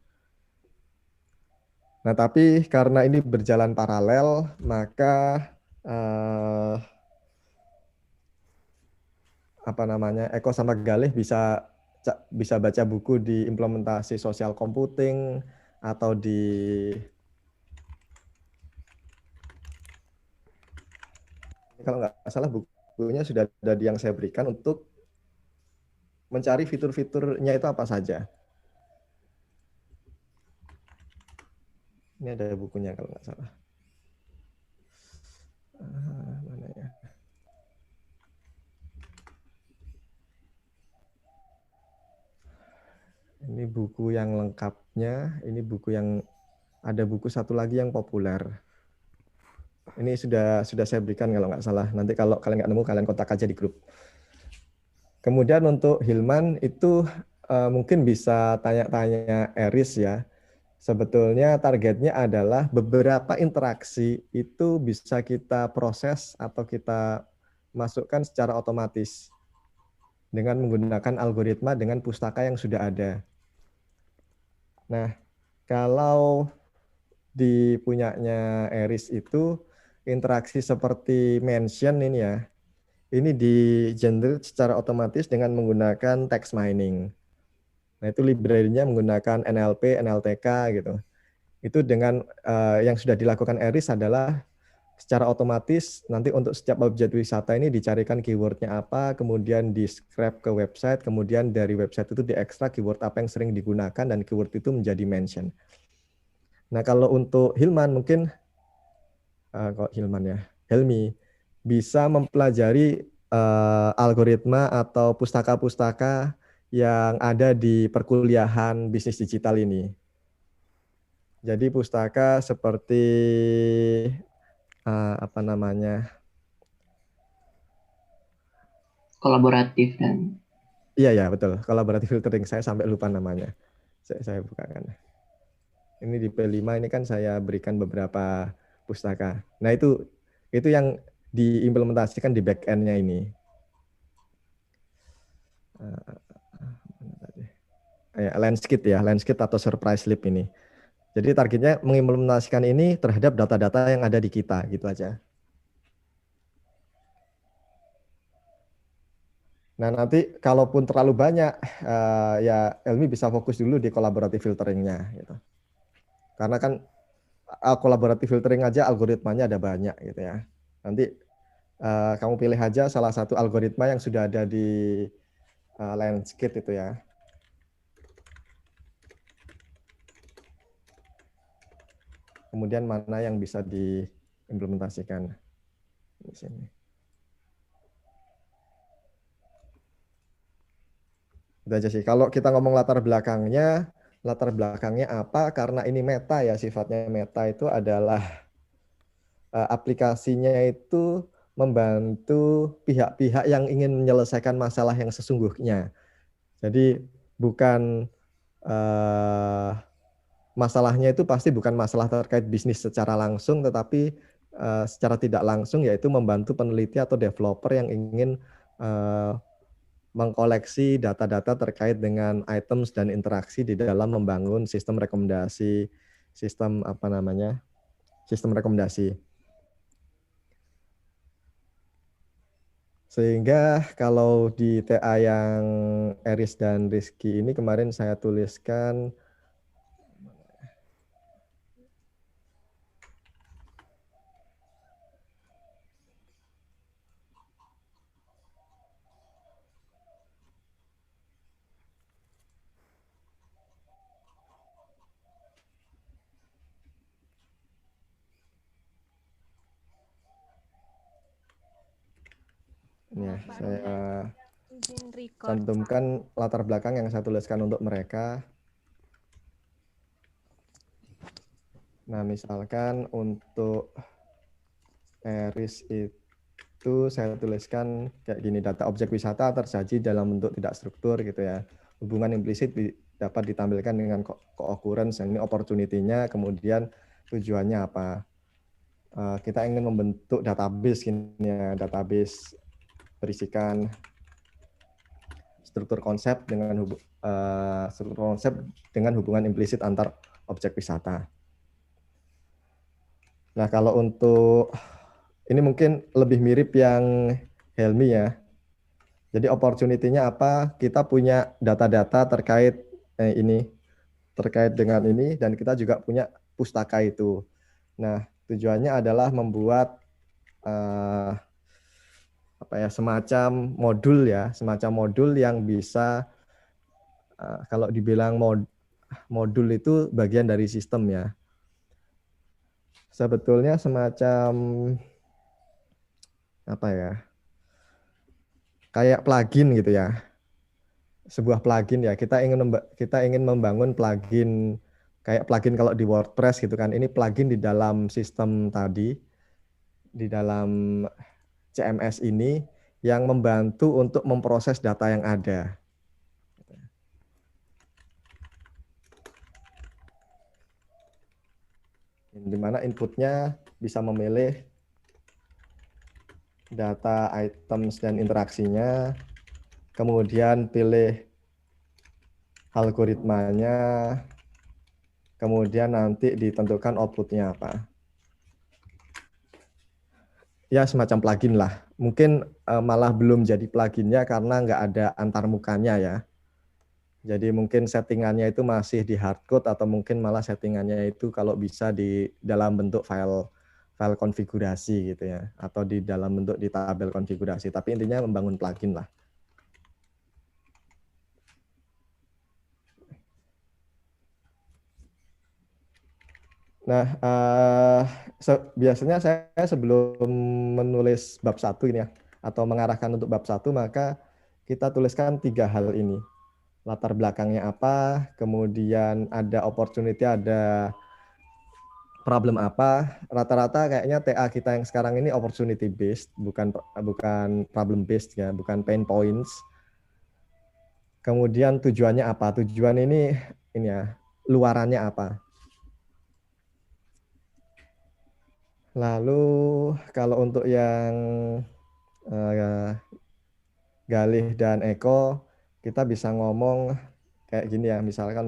Nah, tapi karena ini berjalan paralel, maka apa namanya, Eko sama Galih bisa baca buku di implementasi sosial computing atau di kalau nggak salah bukunya sudah ada yang saya berikan untuk mencari fitur-fiturnya itu apa saja. Ini ada bukunya kalau nggak salah. Mana ya? Ini buku yang lengkapnya. Ini buku yang ada buku satu lagi yang populer. Ini sudah saya berikan kalau nggak salah. Nanti kalau kalian nggak nemu, kalian kontak aja di grup. Kemudian untuk Hilman itu mungkin bisa tanya-tanya Eris ya. Sebetulnya targetnya adalah beberapa interaksi itu bisa kita proses atau kita masukkan secara otomatis dengan menggunakan algoritma dengan pustaka yang sudah ada. Nah, kalau di punyanya Eris itu interaksi seperti mention ini ya, ini di generate secara otomatis dengan menggunakan text mining. Nah, itu library-nya menggunakan NLP, NLTK gitu. Itu dengan yang sudah dilakukan Eris adalah secara otomatis nanti untuk setiap objek wisata ini dicarikan keyword-nya apa, kemudian di-scrap ke website, kemudian dari website itu diekstrak keyword apa yang sering digunakan dan keyword itu menjadi mention. Nah, kalau untuk Hilman mungkin kok Hilman ya, Helmi bisa mempelajari algoritma atau pustaka-pustaka yang ada di perkuliahan bisnis digital ini. Jadi pustaka seperti apa namanya? Kolaboratif kan. Iya betul. Collaborative filtering, saya sampai lupa namanya. Saya bukakan. Ini di P5 ini kan saya berikan beberapa pustaka. Nah, itu yang diimplementasikan di back end-nya ini. Landscape ya, Landscape atau surprise lib ini. Jadi targetnya mengimplementasikan ini terhadap data-data yang ada di kita, gitu aja. Nah, nanti kalaupun terlalu banyak, ya Elmi bisa fokus dulu di collaborative filteringnya. Gitu. Karena kan collaborative filtering aja algoritmanya ada banyak gitu ya. Nanti kamu pilih aja salah satu algoritma yang sudah ada di landscape itu ya. Kemudian mana yang bisa diimplementasikan di sini. Itu aja sih. Kalau kita ngomong latar belakangnya apa? Karena ini meta ya, sifatnya meta itu adalah aplikasinya itu membantu pihak-pihak yang ingin menyelesaikan masalah yang sesungguhnya. Jadi bukan masalahnya itu pasti bukan masalah terkait bisnis secara langsung, tetapi secara tidak langsung yaitu membantu peneliti atau developer yang ingin mengkoleksi data-data terkait dengan items dan interaksi di dalam membangun sistem rekomendasi, sistem rekomendasi. Sehingga kalau di TA yang Eris dan Rizky ini kemarin saya tuliskan ya, saya cantumkan latar belakang yang saya tuliskan untuk mereka. Nah, misalkan untuk Eris itu saya tuliskan kayak gini, data objek wisata tersaji dalam bentuk tidak struktur gitu ya. Hubungan implisit dapat ditampilkan dengan co-occurrence, ini opportunity-nya, kemudian tujuannya apa. Kita ingin membentuk database gini ya, database berisikan struktur konsep dengan hubungan implisit antar objek wisata. Nah, kalau untuk ini mungkin lebih mirip yang Helmi ya. Jadi opportunity-nya apa? Kita punya data-data terkait terkait dengan ini, dan kita juga punya pustaka itu. Nah, tujuannya adalah membuat semacam modul yang bisa kalau dibilang modul itu bagian dari sistem ya. Sebetulnya semacam kayak plugin gitu ya. Sebuah plugin ya. Kita ingin membangun plugin kayak plugin kalau di WordPress gitu kan. Ini plugin di dalam sistem tadi, di dalam CMS ini yang membantu untuk memproses data yang ada. Di mana inputnya bisa memilih data, items, dan interaksinya, kemudian pilih algoritmanya, kemudian nanti ditentukan outputnya apa. Ya semacam plugin lah. Mungkin malah belum jadi pluginnya karena nggak ada antarmukanya ya. Jadi mungkin settingannya itu masih di hardcode atau mungkin malah settingannya itu kalau bisa di dalam bentuk file konfigurasi gitu ya, atau di dalam bentuk di tabel konfigurasi. Tapi intinya membangun plugin lah. Nah, biasanya saya sebelum menulis bab 1 ini ya, atau mengarahkan untuk bab 1, maka kita tuliskan 3 hal ini. Latar belakangnya apa, kemudian ada opportunity, ada problem apa. Rata-rata kayaknya TA kita yang sekarang ini opportunity based, bukan problem based ya, bukan pain points. Kemudian tujuannya apa? Tujuan ini ya, luarannya apa? Lalu kalau untuk yang Galih dan Eko, kita bisa ngomong kayak gini ya, misalkan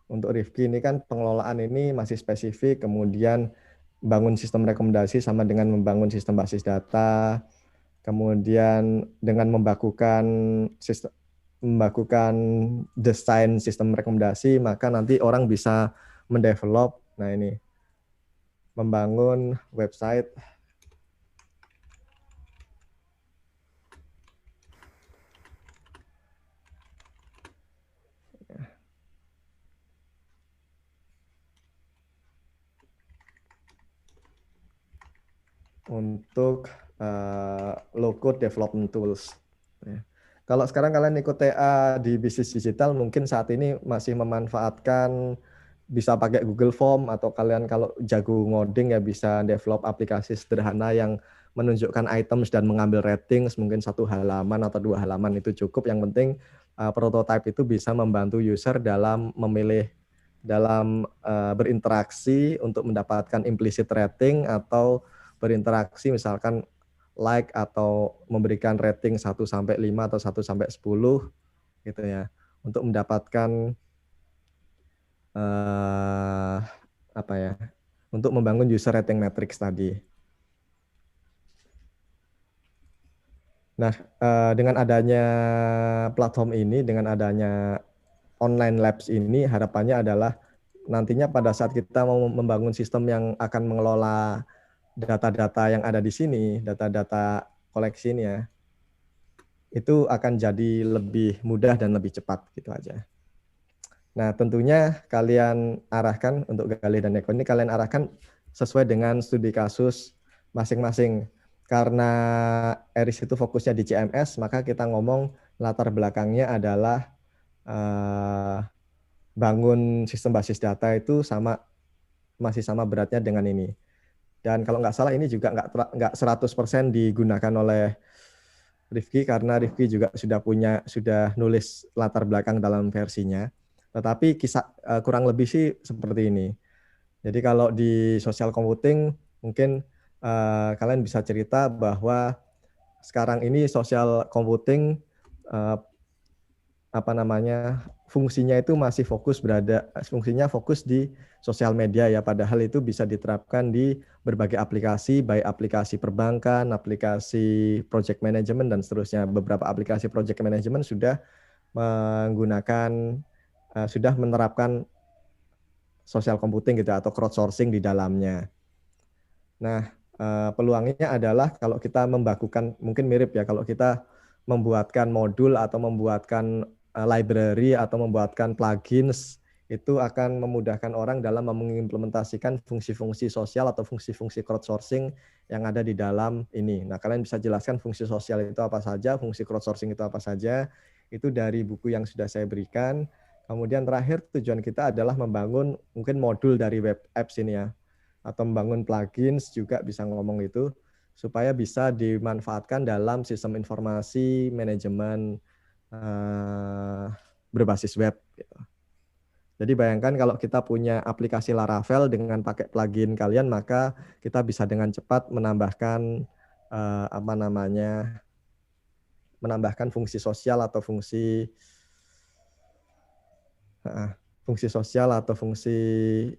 untuk Rifki ini kan pengelolaan ini masih spesifik, kemudian bangun sistem rekomendasi sama dengan membangun sistem basis data, kemudian dengan membakukan desain sistem rekomendasi, maka nanti orang bisa mendevelop, membangun website untuk low-code development tools. Kalau sekarang kalian ikut TA di bisnis digital, mungkin saat ini masih memanfaatkan, bisa pakai Google Form, atau kalian kalau jago ngoding ya bisa develop aplikasi sederhana yang menunjukkan items dan mengambil ratings, mungkin 1 halaman atau 2 halaman itu cukup. Yang penting prototype itu bisa membantu user dalam memilih, dalam berinteraksi untuk mendapatkan implicit rating, atau berinteraksi misalkan like atau memberikan rating 1-5 atau 1-10 gitu ya, untuk mendapatkan untuk membangun user rating matrix tadi. Nah, dengan adanya platform ini, dengan adanya online labs ini, harapannya adalah nantinya pada saat kita mau membangun sistem yang akan mengelola data-data yang ada di sini, data-data koleksinya, itu akan jadi lebih mudah dan lebih cepat gitu aja. Nah, tentunya kalian arahkan untuk Galih dan Eko ini, kalian arahkan sesuai dengan studi kasus masing-masing. Karena Eris itu fokusnya di CMS, maka kita ngomong latar belakangnya adalah bangun sistem basis data itu masih sama beratnya dengan ini. Dan kalau nggak salah ini juga nggak 100% digunakan oleh Rifki, karena Rifki juga sudah nulis latar belakang dalam versinya. Tetapi kurang lebih sih seperti ini. Jadi kalau di social computing mungkin kalian bisa cerita bahwa sekarang ini social computing fungsinya itu masih fungsinya fokus di sosial media ya, padahal itu bisa diterapkan di berbagai aplikasi, baik aplikasi perbankan, aplikasi project management dan seterusnya. Beberapa aplikasi project management sudah sudah menerapkan social computing gitu atau crowdsourcing di dalamnya. Nah, peluangnya adalah kalau kita membakukan, mungkin mirip ya, kalau kita membuatkan modul atau membuatkan library atau membuatkan plugins, itu akan memudahkan orang dalam mengimplementasikan fungsi-fungsi sosial atau fungsi-fungsi crowdsourcing yang ada di dalam ini. Nah, kalian bisa jelaskan fungsi sosial itu apa saja, fungsi crowdsourcing itu apa saja, itu dari buku yang sudah saya berikan. Kemudian terakhir tujuan kita adalah membangun mungkin modul dari web apps ini ya, atau membangun plugins juga bisa ngomong itu, supaya bisa dimanfaatkan dalam sistem informasi manajemen berbasis web. Gitu. Jadi bayangkan kalau kita punya aplikasi Laravel dengan pakai plugin kalian, maka kita bisa dengan cepat menambahkan menambahkan fungsi sosial atau fungsi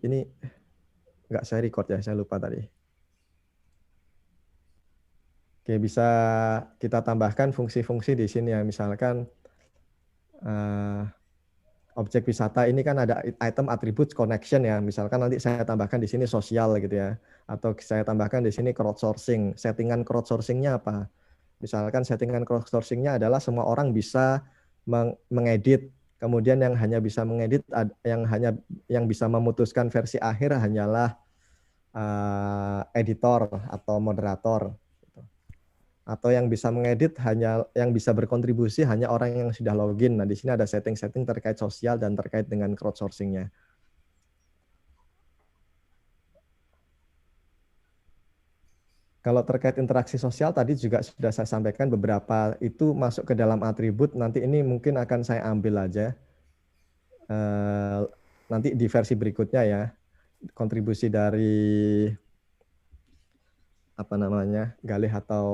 ini nggak saya record ya, saya lupa tadi. Oke, bisa kita tambahkan fungsi-fungsi di sini ya, misalkan objek wisata ini kan ada item attributes connection ya, misalkan nanti saya tambahkan di sini sosial gitu ya, atau saya tambahkan di sini crowdsourcing. Settingan crowdsourcingnya apa? Misalkan settingan crowdsourcingnya adalah semua orang bisa mengedit, kemudian yang hanya bisa mengedit, yang bisa memutuskan versi akhir hanyalah editor atau moderator. Atau yang bisa mengedit yang bisa berkontribusi hanya orang yang sudah login. Nah, di sini ada setting-setting terkait sosial dan terkait dengan crowdsourcing-nya. Kalau terkait interaksi sosial tadi juga sudah saya sampaikan, beberapa itu masuk ke dalam atribut. Nanti ini mungkin akan saya ambil aja nanti di versi berikutnya ya, kontribusi dari Galih atau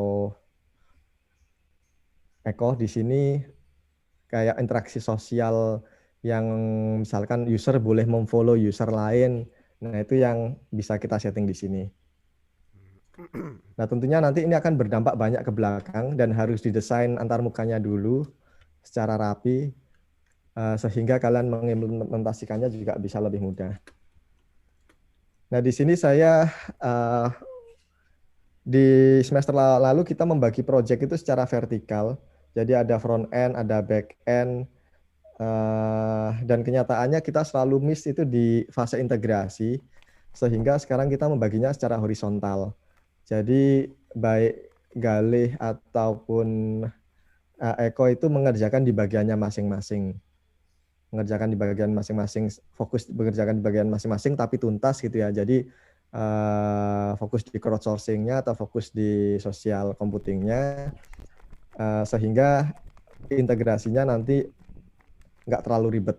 Eko di sini kayak interaksi sosial yang misalkan user boleh memfollow user lain. Nah, itu yang bisa kita setting di sini. Nah, tentunya nanti ini akan berdampak banyak ke belakang dan harus didesain antarmukanya dulu secara rapi sehingga kalian mengimplementasikannya juga bisa lebih mudah. Nah, di sini saya di semester lalu kita membagi project itu secara vertikal. Jadi ada front end, ada back end, dan kenyataannya kita selalu miss itu di fase integrasi, sehingga sekarang kita membaginya secara horizontal. Jadi baik Galih ataupun Eko itu mengerjakan di bagiannya masing-masing. Fokus mengerjakan di bagian masing-masing tapi tuntas gitu ya. Jadi fokus di crowdsourcing-nya atau fokus di social computing-nya, sehingga integrasinya nanti nggak terlalu ribet.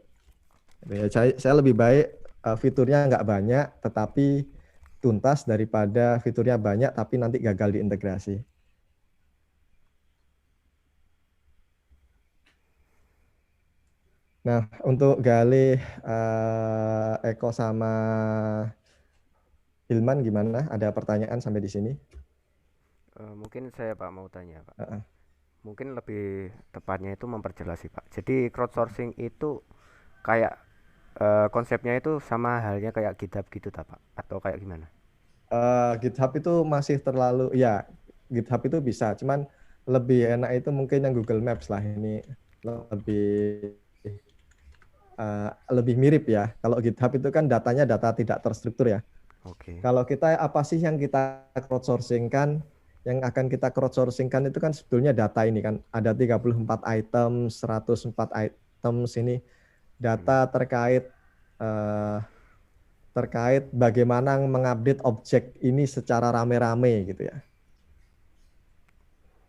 Saya lebih baik fiturnya nggak banyak tetapi tuntas daripada fiturnya banyak tapi nanti gagal diintegrasi. Nah, untuk Galih, Eko sama Hilman gimana? Ada pertanyaan sampai di sini? Mungkin saya Pak mau tanya Pak. Mungkin lebih tepatnya itu memperjelas sih Pak. Jadi crowdsourcing itu kayak konsepnya itu sama halnya kayak GitHub gitu Pak? Atau kayak gimana? GitHub itu masih terlalu, ya GitHub itu bisa, cuman lebih enak itu mungkin yang Google Maps lah, ini lebih mirip ya. Kalau GitHub itu kan datanya data tidak terstruktur ya. Oke. Kalau kita apa sih yang kita crowdsourcing-kan? Yang akan kita crowdsourcing-kan itu kan sebetulnya data ini kan. Ada 34 item, 104 items ini data terkait bagaimana mengupdate objek ini secara rame-rame gitu ya.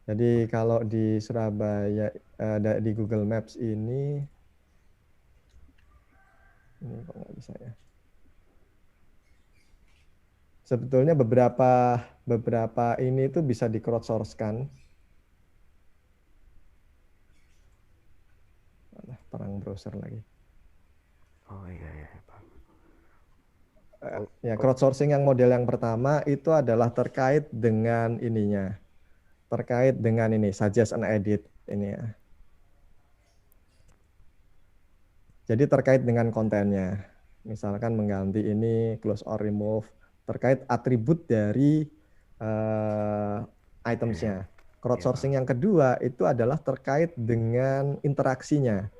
Jadi kalau di Surabaya di Google Maps ini kok nggak bisa ya. Sebetulnya beberapa ini itu bisa di crowdsource-kan. Perang browser lagi. Ya, crowdsourcing yang model yang pertama itu adalah terkait dengan ininya. Terkait dengan ini, suggest and edit ini ya. Jadi terkait dengan kontennya. Misalkan mengganti ini, close or remove, terkait atribut dari itemsnya. Crowdsourcing yang kedua itu adalah terkait dengan interaksinya.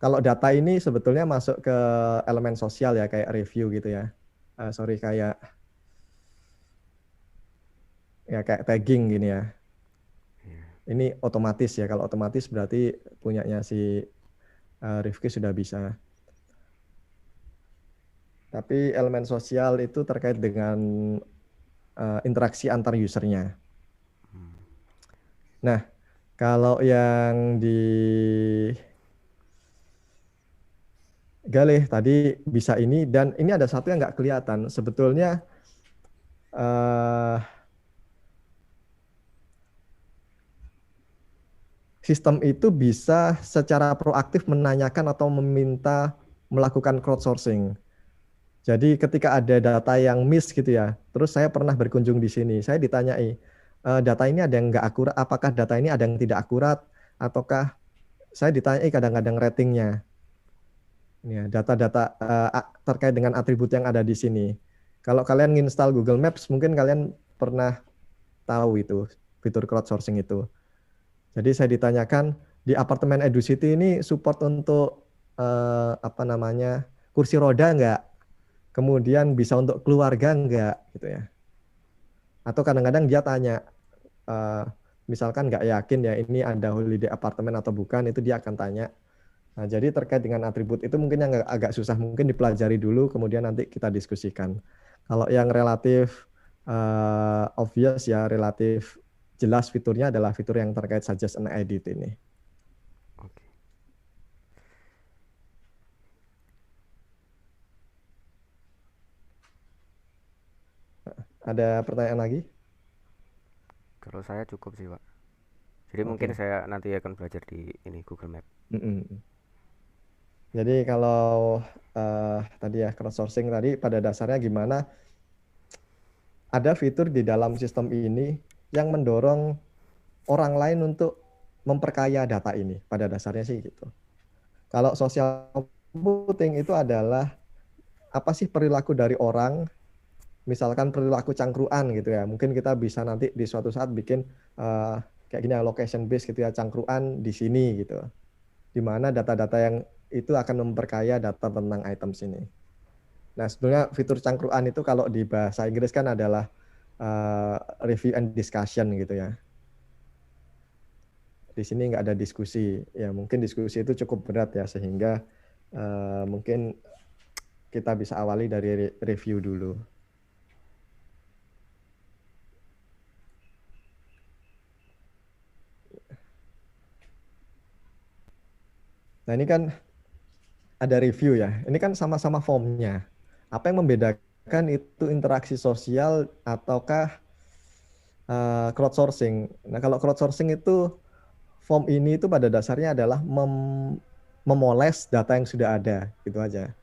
Kalau data ini sebetulnya masuk ke elemen sosial ya, kayak review gitu ya. Kayak tagging gini ya. Ini otomatis ya. Kalau otomatis berarti punyanya si Rifki sudah bisa. Tapi elemen sosial itu terkait dengan interaksi antar usernya. Nah, kalau yang di Galih tadi bisa ini, dan ini ada satu yang nggak kelihatan. Sebetulnya sistem itu bisa secara proaktif menanyakan atau meminta melakukan crowdsourcing. Jadi ketika ada data yang miss gitu ya, terus saya pernah berkunjung di sini, saya ditanyai, data ini ada yang nggak akurat, apakah data ini ada yang tidak akurat, ataukah saya ditanyai kadang-kadang ratingnya. Ya, data-data terkait dengan atribut yang ada di sini. Kalau kalian nginstal Google Maps, mungkin kalian pernah tahu itu, fitur crowdsourcing itu. Jadi saya ditanyakan, di apartemen EduCity ini support untuk kursi roda nggak? Kemudian bisa untuk keluarga nggak? Gitu ya. Atau kadang-kadang dia tanya, misalkan nggak yakin ya ini ada holiday apartemen atau bukan, itu dia akan tanya. Nah, jadi terkait dengan atribut itu mungkin yang agak susah, mungkin dipelajari dulu, kemudian nanti kita diskusikan. Kalau yang relatif obvious ya, relatif jelas fiturnya adalah fitur yang terkait suggest and edit ini. Oke. Ada pertanyaan lagi? Kalau saya cukup sih, Pak. Jadi mungkin saya nanti akan belajar di ini Google Map. Jadi kalau tadi ya crowdsourcing tadi pada dasarnya gimana? Ada fitur di dalam sistem ini yang mendorong orang lain untuk memperkaya data ini. Pada dasarnya sih gitu. Kalau social computing itu adalah apa sih perilaku dari orang? Misalkan perilaku cangkruan gitu ya. Mungkin kita bisa nanti di suatu saat bikin kayak gini ya, location based gitu ya, cangkruan di sini gitu. Di mana data-data yang itu akan memperkaya data tentang items ini. Nah, sebetulnya fitur cangkruan itu kalau di bahasa Inggris kan adalah review and discussion gitu ya. Di sini nggak ada diskusi. Ya, mungkin diskusi itu cukup berat ya, sehingga mungkin kita bisa awali dari review dulu. Nah, ini kan ada review ya. Ini kan sama-sama formnya. Apa yang membedakan itu interaksi sosial ataukah crowdsourcing? Nah, kalau crowdsourcing itu form ini itu pada dasarnya adalah memoles data yang sudah ada, gitu aja.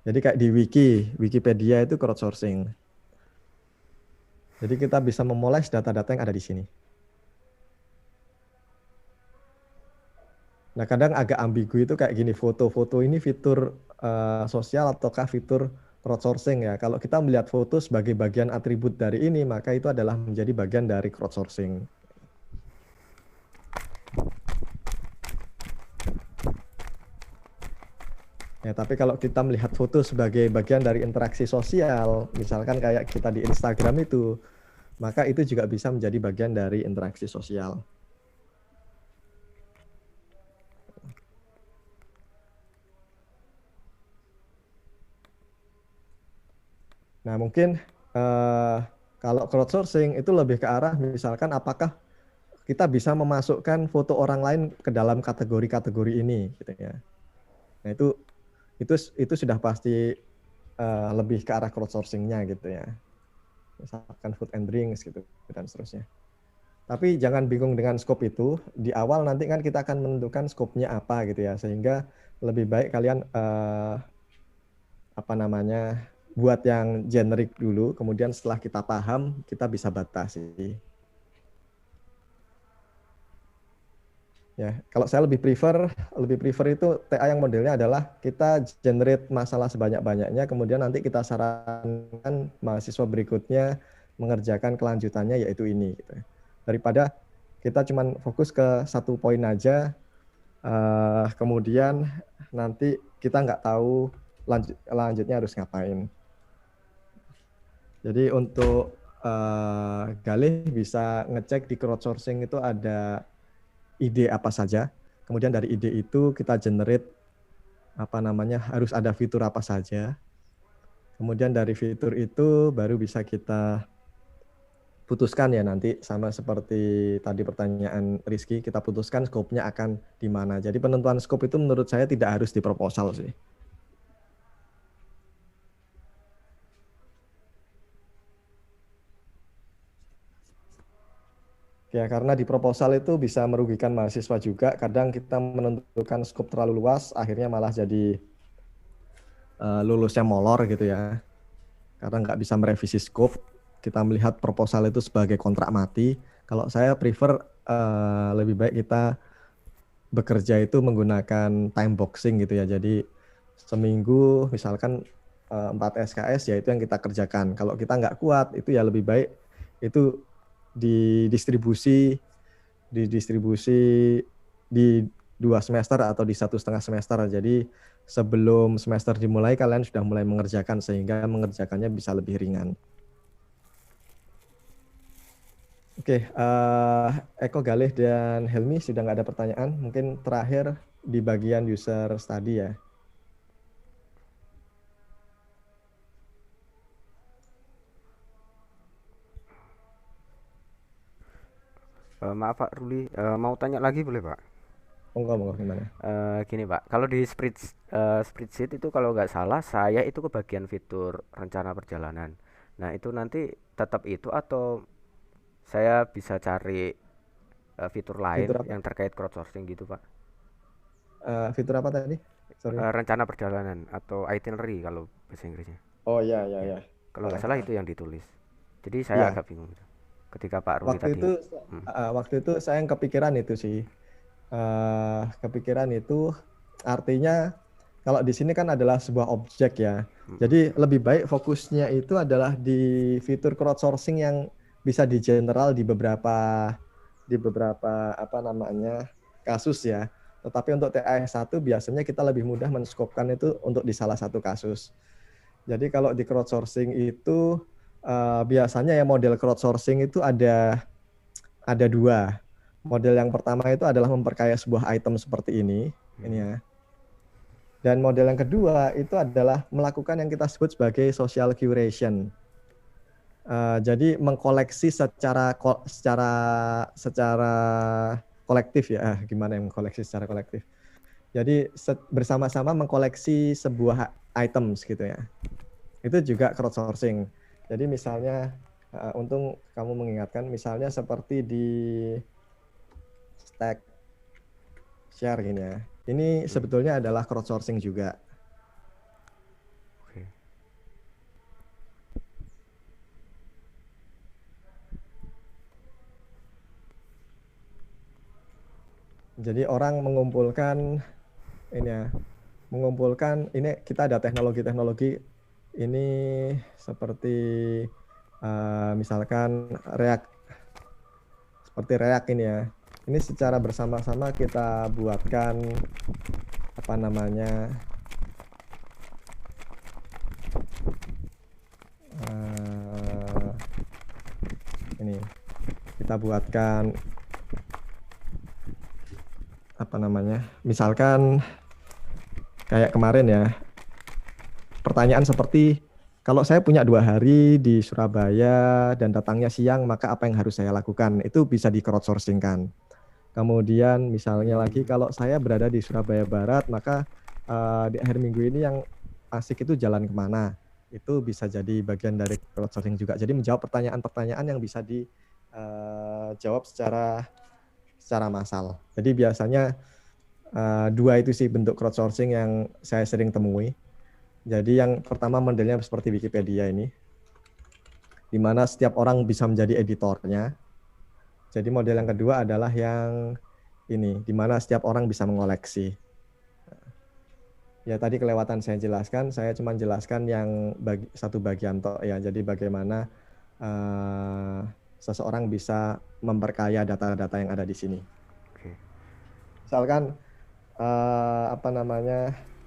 Jadi kayak di Wikipedia itu crowdsourcing. Jadi kita bisa memoles data-data yang ada di sini. Nah, kadang agak ambigu itu kayak gini, foto-foto ini fitur sosial ataukah fitur crowdsourcing ya. Kalau kita melihat foto sebagai bagian atribut dari ini, maka itu adalah menjadi bagian dari crowdsourcing. Ya, tapi kalau kita melihat foto sebagai bagian dari interaksi sosial, misalkan kayak kita di Instagram itu, maka itu juga bisa menjadi bagian dari interaksi sosial. Nah, mungkin kalau crowdsourcing itu lebih ke arah misalkan apakah kita bisa memasukkan foto orang lain ke dalam kategori-kategori ini gitu ya. Nah, itu sudah pasti lebih ke arah crowdsourcing-nya gitu ya. Misalkan food and drinks gitu dan seterusnya. Tapi jangan bingung dengan scope itu. Di awal nanti kan kita akan menentukan scope-nya apa gitu ya, sehingga lebih baik kalian apa namanya, buat yang generik dulu, kemudian setelah kita paham, kita bisa batasi. Ya, kalau saya lebih prefer itu TA yang modelnya adalah kita generate masalah sebanyak-banyaknya, kemudian nanti kita sarankan mahasiswa berikutnya mengerjakan kelanjutannya yaitu ini. Gitu. Daripada kita cuma fokus ke satu poin aja, kemudian nanti kita nggak tahu lanjutnya harus ngapain. Jadi untuk Galih bisa ngecek di crowdsourcing itu ada ide apa saja, kemudian dari ide itu kita generate apa namanya, harus ada fitur apa saja, kemudian dari fitur itu baru bisa kita putuskan ya nanti, sama seperti tadi pertanyaan Rizky, kita putuskan skopnya akan di mana. Jadi penentuan skop itu menurut saya tidak harus di proposal sih. Ya, karena di proposal itu bisa merugikan mahasiswa juga. Kadang kita menentukan skop terlalu luas, akhirnya malah jadi lulusnya molor gitu ya. Karena nggak bisa merevisi skop, kita melihat proposal itu sebagai kontrak mati. Kalau saya prefer lebih baik kita bekerja itu menggunakan time boxing gitu ya. Jadi seminggu misalkan 4 SKS ya itu yang kita kerjakan. Kalau kita nggak kuat itu ya lebih baik itu didistribusi di 2 semester atau di 1,5 semester. Jadi sebelum semester dimulai kalian sudah mulai mengerjakan sehingga mengerjakannya bisa lebih ringan. Oke, Eko, Galih, dan Helmi sudah nggak ada pertanyaan. Mungkin terakhir di bagian user study ya. Maaf Pak Ruli, mau tanya lagi boleh Pak? Monggo, gimana? Gini Pak, kalau di spreadsheet itu kalau nggak salah saya itu kebagian fitur rencana perjalanan. Nah itu nanti tetap itu atau saya bisa cari fitur lain Fitur apa? yang terkait crowdsourcing gitu Pak? Fitur apa tadi? Sorry. Rencana perjalanan atau itinerary kalau bahasa Inggrisnya. Oh ya. Kalau nggak salah itu yang ditulis. Jadi saya agak bingung ketika Pak Ruli tadi. Waktu itu saya yang kepikiran itu sih. Kepikiran itu artinya kalau di sini kan adalah sebuah objek ya. Jadi lebih baik fokusnya itu adalah di fitur crowdsourcing yang bisa di general di beberapa apa namanya kasus ya. Tetapi untuk TAS1 biasanya kita lebih mudah menskopkan itu untuk di salah satu kasus. Jadi kalau di crowdsourcing itu biasanya ya model crowdsourcing itu ada 2. Model yang pertama itu adalah memperkaya sebuah item seperti ini ya. Dan model yang kedua itu adalah melakukan yang kita sebut sebagai social curation. Jadi mengkoleksi secara kolektif ya. Gimana yang mengkoleksi secara kolektif? Jadi bersama-sama mengkoleksi sebuah items gitu ya. Itu juga crowdsourcing. Jadi misalnya, untung kamu mengingatkan, misalnya seperti di Stack Share gini ya. Ini sebetulnya adalah crowdsourcing juga. Oke. Jadi orang mengumpulkan ini kita ada teknologi-teknologi ini seperti misalkan React ini ya. Ini secara bersama-sama kita buatkan apa namanya ini kita buatkan apa namanya, misalkan kayak kemarin ya, pertanyaan seperti kalau saya punya 2 hari di Surabaya dan datangnya siang, maka apa yang harus saya lakukan? Itu bisa di crowdsourcing-kan. Kemudian misalnya lagi kalau saya berada di Surabaya Barat, maka di akhir minggu ini yang asik itu jalan kemana? Itu bisa jadi bagian dari crowdsourcing juga. Jadi menjawab pertanyaan-pertanyaan yang bisa dijawab secara massal. Jadi biasanya 2 itu sih bentuk crowdsourcing yang saya sering temui. Jadi yang pertama modelnya seperti Wikipedia ini, di mana setiap orang bisa menjadi editornya. Jadi model yang kedua adalah yang ini, di mana setiap orang bisa mengoleksi. Ya tadi kelewatan saya jelaskan, saya cuma jelaskan yang satu bagian toh ya. Jadi bagaimana seseorang bisa memperkaya data-data yang ada di sini. Misalkan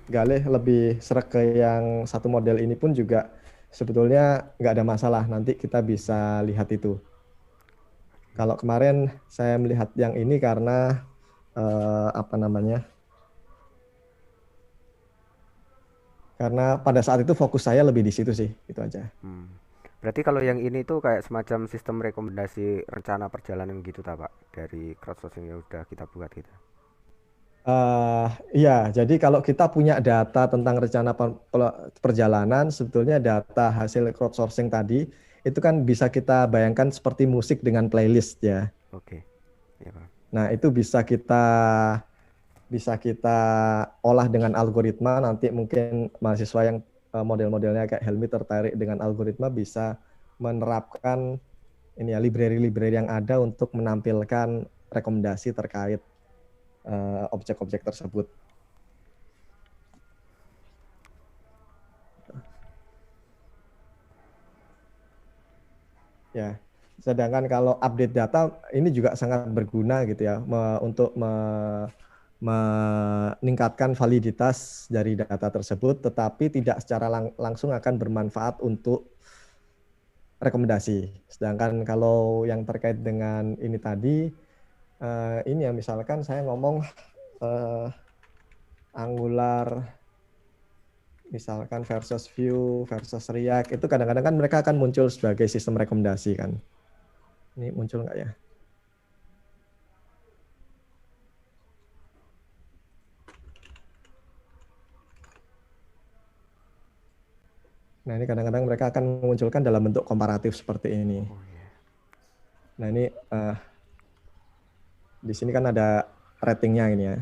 Galih lebih sreg ke yang satu model ini pun juga sebetulnya nggak ada masalah, nanti kita bisa lihat itu. Kalau kemarin saya melihat yang ini karena karena pada saat itu fokus saya lebih di situ sih, itu aja. Berarti kalau yang ini tuh kayak semacam sistem rekomendasi rencana perjalanan gitu Pak, dari crowdsourcing yang udah kita buat gitu. Iya, jadi kalau kita punya data tentang rencana perjalanan, sebetulnya data hasil crowdsourcing tadi itu kan bisa kita bayangkan seperti musik dengan playlist ya. Oke. Ya, Pak. Nah, itu bisa kita olah dengan algoritma. Nanti mungkin mahasiswa yang model-modelnya kayak Helmi tertarik dengan algoritma bisa menerapkan ini ya, library-library yang ada untuk menampilkan rekomendasi terkait objek-objek tersebut. Ya, sedangkan kalau update data ini juga sangat berguna gitu ya, untuk meningkatkan validitas dari data tersebut, tetapi tidak secara langsung akan bermanfaat untuk rekomendasi. Sedangkan kalau yang terkait dengan ini tadi, ini ya misalkan saya ngomong Angular misalkan versus Vue versus React, itu kadang-kadang kan mereka akan muncul sebagai sistem rekomendasi kan. Ini muncul nggak ya? Nah ini kadang-kadang mereka akan memunculkan dalam bentuk komparatif seperti ini. Nah ini di sini kan ada ratingnya ini ya.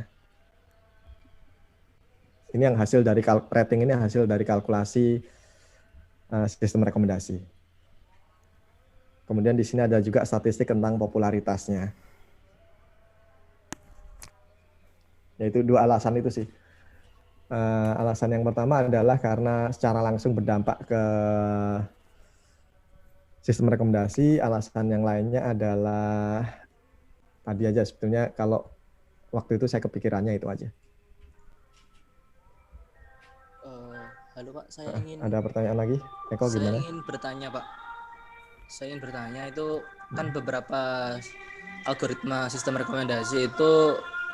Ini yang hasil dari rating ini hasil dari kalkulasi sistem rekomendasi. Kemudian di sini ada juga statistik tentang popularitasnya. Yaitu dua alasan itu sih. Alasan yang pertama adalah karena secara langsung berdampak ke sistem rekomendasi. Alasan yang lainnya adalah tadi aja sebetulnya kalau waktu itu saya kepikirannya itu aja. Halo Pak, saya ingin... Ada pertanyaan lagi? Eko gimana? Saya ingin bertanya Pak. Saya ingin bertanya itu kan beberapa algoritma sistem rekomendasi itu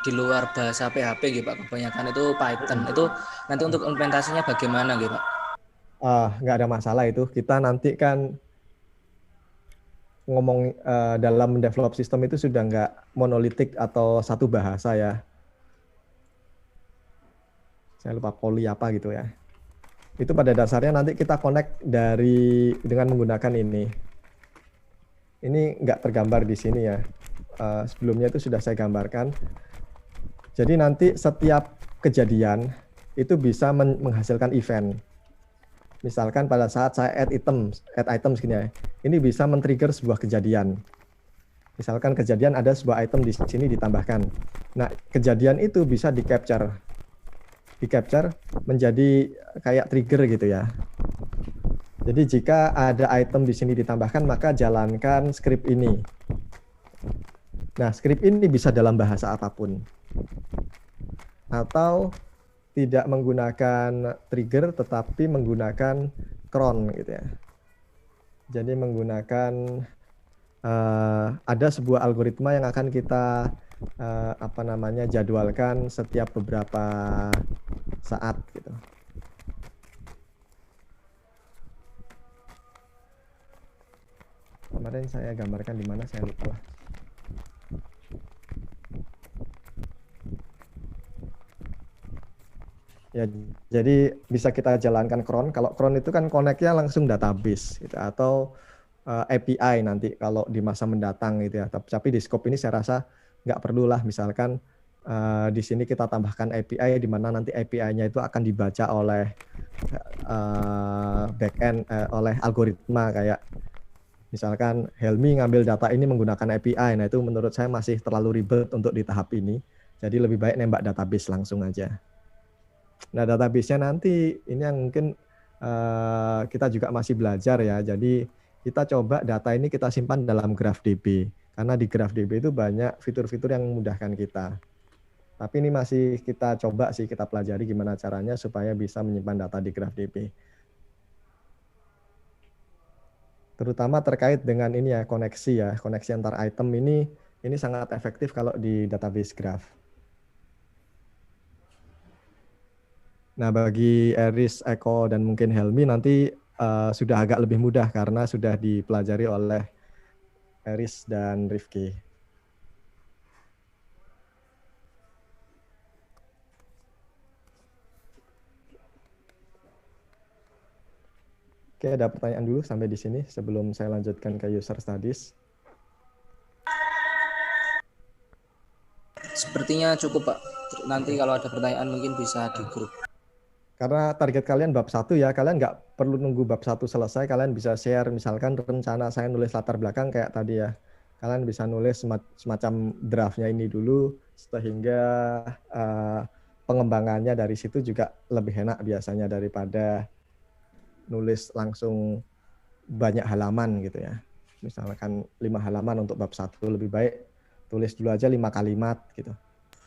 di luar bahasa PHP gitu Pak. Kebanyakan itu Python. Itu nanti untuk implementasinya bagaimana gitu Pak? Nggak ada masalah itu. Kita nanti kan ngomong dalam develop sistem itu sudah nggak monolitik atau satu bahasa ya. Saya lupa poly apa gitu ya. Itu pada dasarnya nanti kita connect dengan menggunakan ini. Ini nggak tergambar di sini ya. Sebelumnya itu sudah saya gambarkan. Jadi nanti setiap kejadian itu bisa menghasilkan event. Misalkan pada saat saya add items gini ya. Ini bisa men-trigger sebuah kejadian. Misalkan kejadian ada sebuah item di sini ditambahkan. Nah, kejadian itu bisa di-capture menjadi kayak trigger gitu ya. Jadi jika ada item di sini ditambahkan, maka jalankan script ini. Nah, script ini bisa dalam bahasa apapun. Atau tidak menggunakan trigger, tetapi menggunakan cron gitu ya. Jadi menggunakan, ada sebuah algoritma yang akan kita jadwalkan setiap beberapa saat gitu. Kemarin saya gambarkan di mana saya lupa lah. Ya, jadi bisa kita jalankan cron. Kalau cron itu kan connect-nya langsung database gitu, atau API nanti kalau di masa mendatang gitu ya. Tapi di scope ini saya rasa nggak perlulah. Misalkan di sini kita tambahkan API di mana nanti API-nya itu akan dibaca oleh oleh algoritma, kayak misalkan Helmi ngambil data ini menggunakan API. Nah, itu menurut saya masih terlalu ribet untuk di tahap ini. Jadi lebih baik nembak database langsung aja. Nah, database-nya nanti ini yang mungkin kita juga masih belajar ya. Jadi kita coba data ini kita simpan dalam GraphDB. Karena di GraphDB itu banyak fitur-fitur yang memudahkan kita. Tapi ini masih kita coba sih, kita pelajari gimana caranya supaya bisa menyimpan data di GraphDB. Terutama terkait dengan ini ya, koneksi antar item ini sangat efektif kalau di database Graph. Nah, bagi Eris, Eko, dan mungkin Helmi nanti sudah agak lebih mudah karena sudah dipelajari oleh Eris dan Rifki. Oke, ada pertanyaan dulu sampai di sini sebelum saya lanjutkan ke user studies. Sepertinya cukup, Pak. Nanti kalau ada pertanyaan mungkin bisa di grup. Karena target kalian bab 1 ya, kalian nggak perlu nunggu bab 1 selesai, kalian bisa share misalkan rencana saya nulis latar belakang kayak tadi ya. Kalian bisa nulis semacam draftnya ini dulu, sehingga pengembangannya dari situ juga lebih enak biasanya daripada nulis langsung banyak halaman gitu ya. Misalkan 5 halaman untuk bab 1, lebih baik tulis dulu aja 5 kalimat gitu.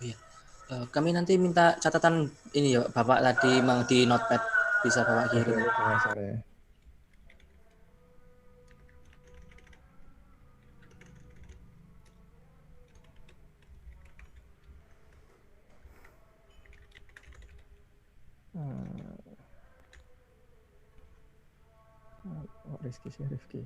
Iya. Kami nanti minta catatan ini ya Bapak tadi mang di notepad, bisa Bapak kirim. Sore. Oh, Rifki. Rifki.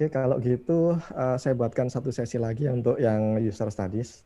Oke, kalau gitu saya buatkan satu sesi lagi untuk yang user studies.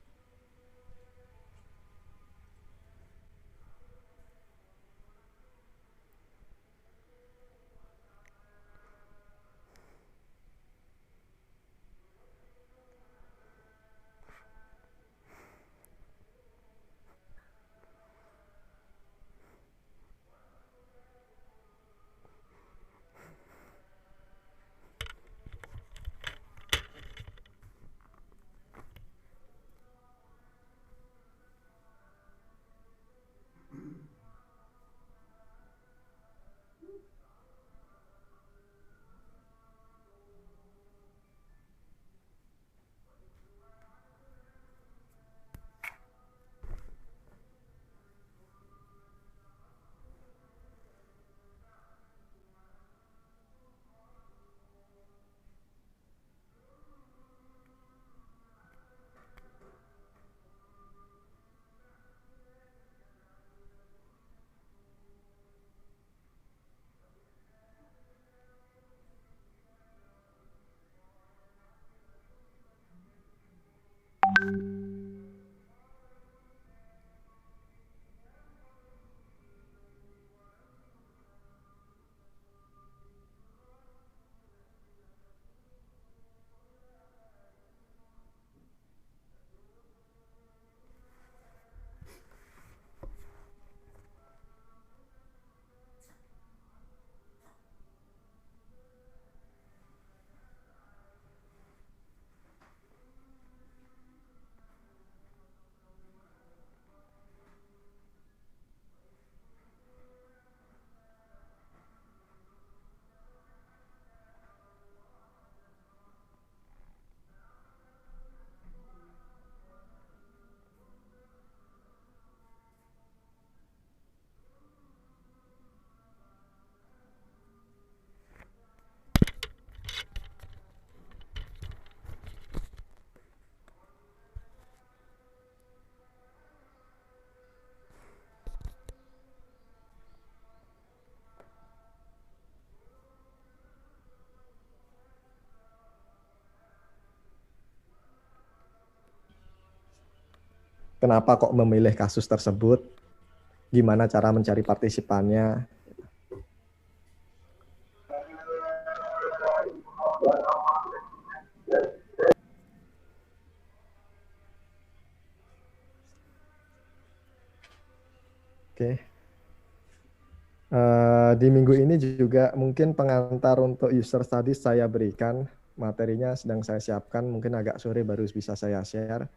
kenapa kok memilih kasus tersebut, gimana cara mencari partisipannya. Oke. Di minggu ini juga mungkin pengantar untuk user studies saya berikan. Materinya sedang saya siapkan, mungkin agak sore baru bisa saya share.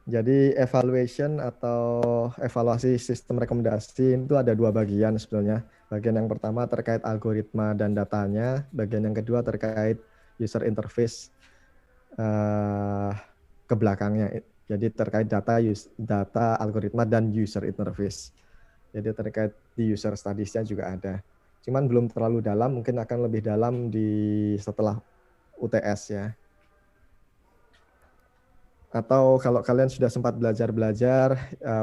Jadi evaluation atau evaluasi sistem rekomendasi itu ada 2 bagian sebenarnya. Bagian yang pertama terkait algoritma dan datanya. Bagian yang kedua terkait user interface ke belakangnya. Jadi terkait data, algoritma, dan user interface. Jadi terkait di user studies-nya juga ada. Cuman belum terlalu dalam, mungkin akan lebih dalam setelah UTS ya. Atau kalau kalian sudah sempat belajar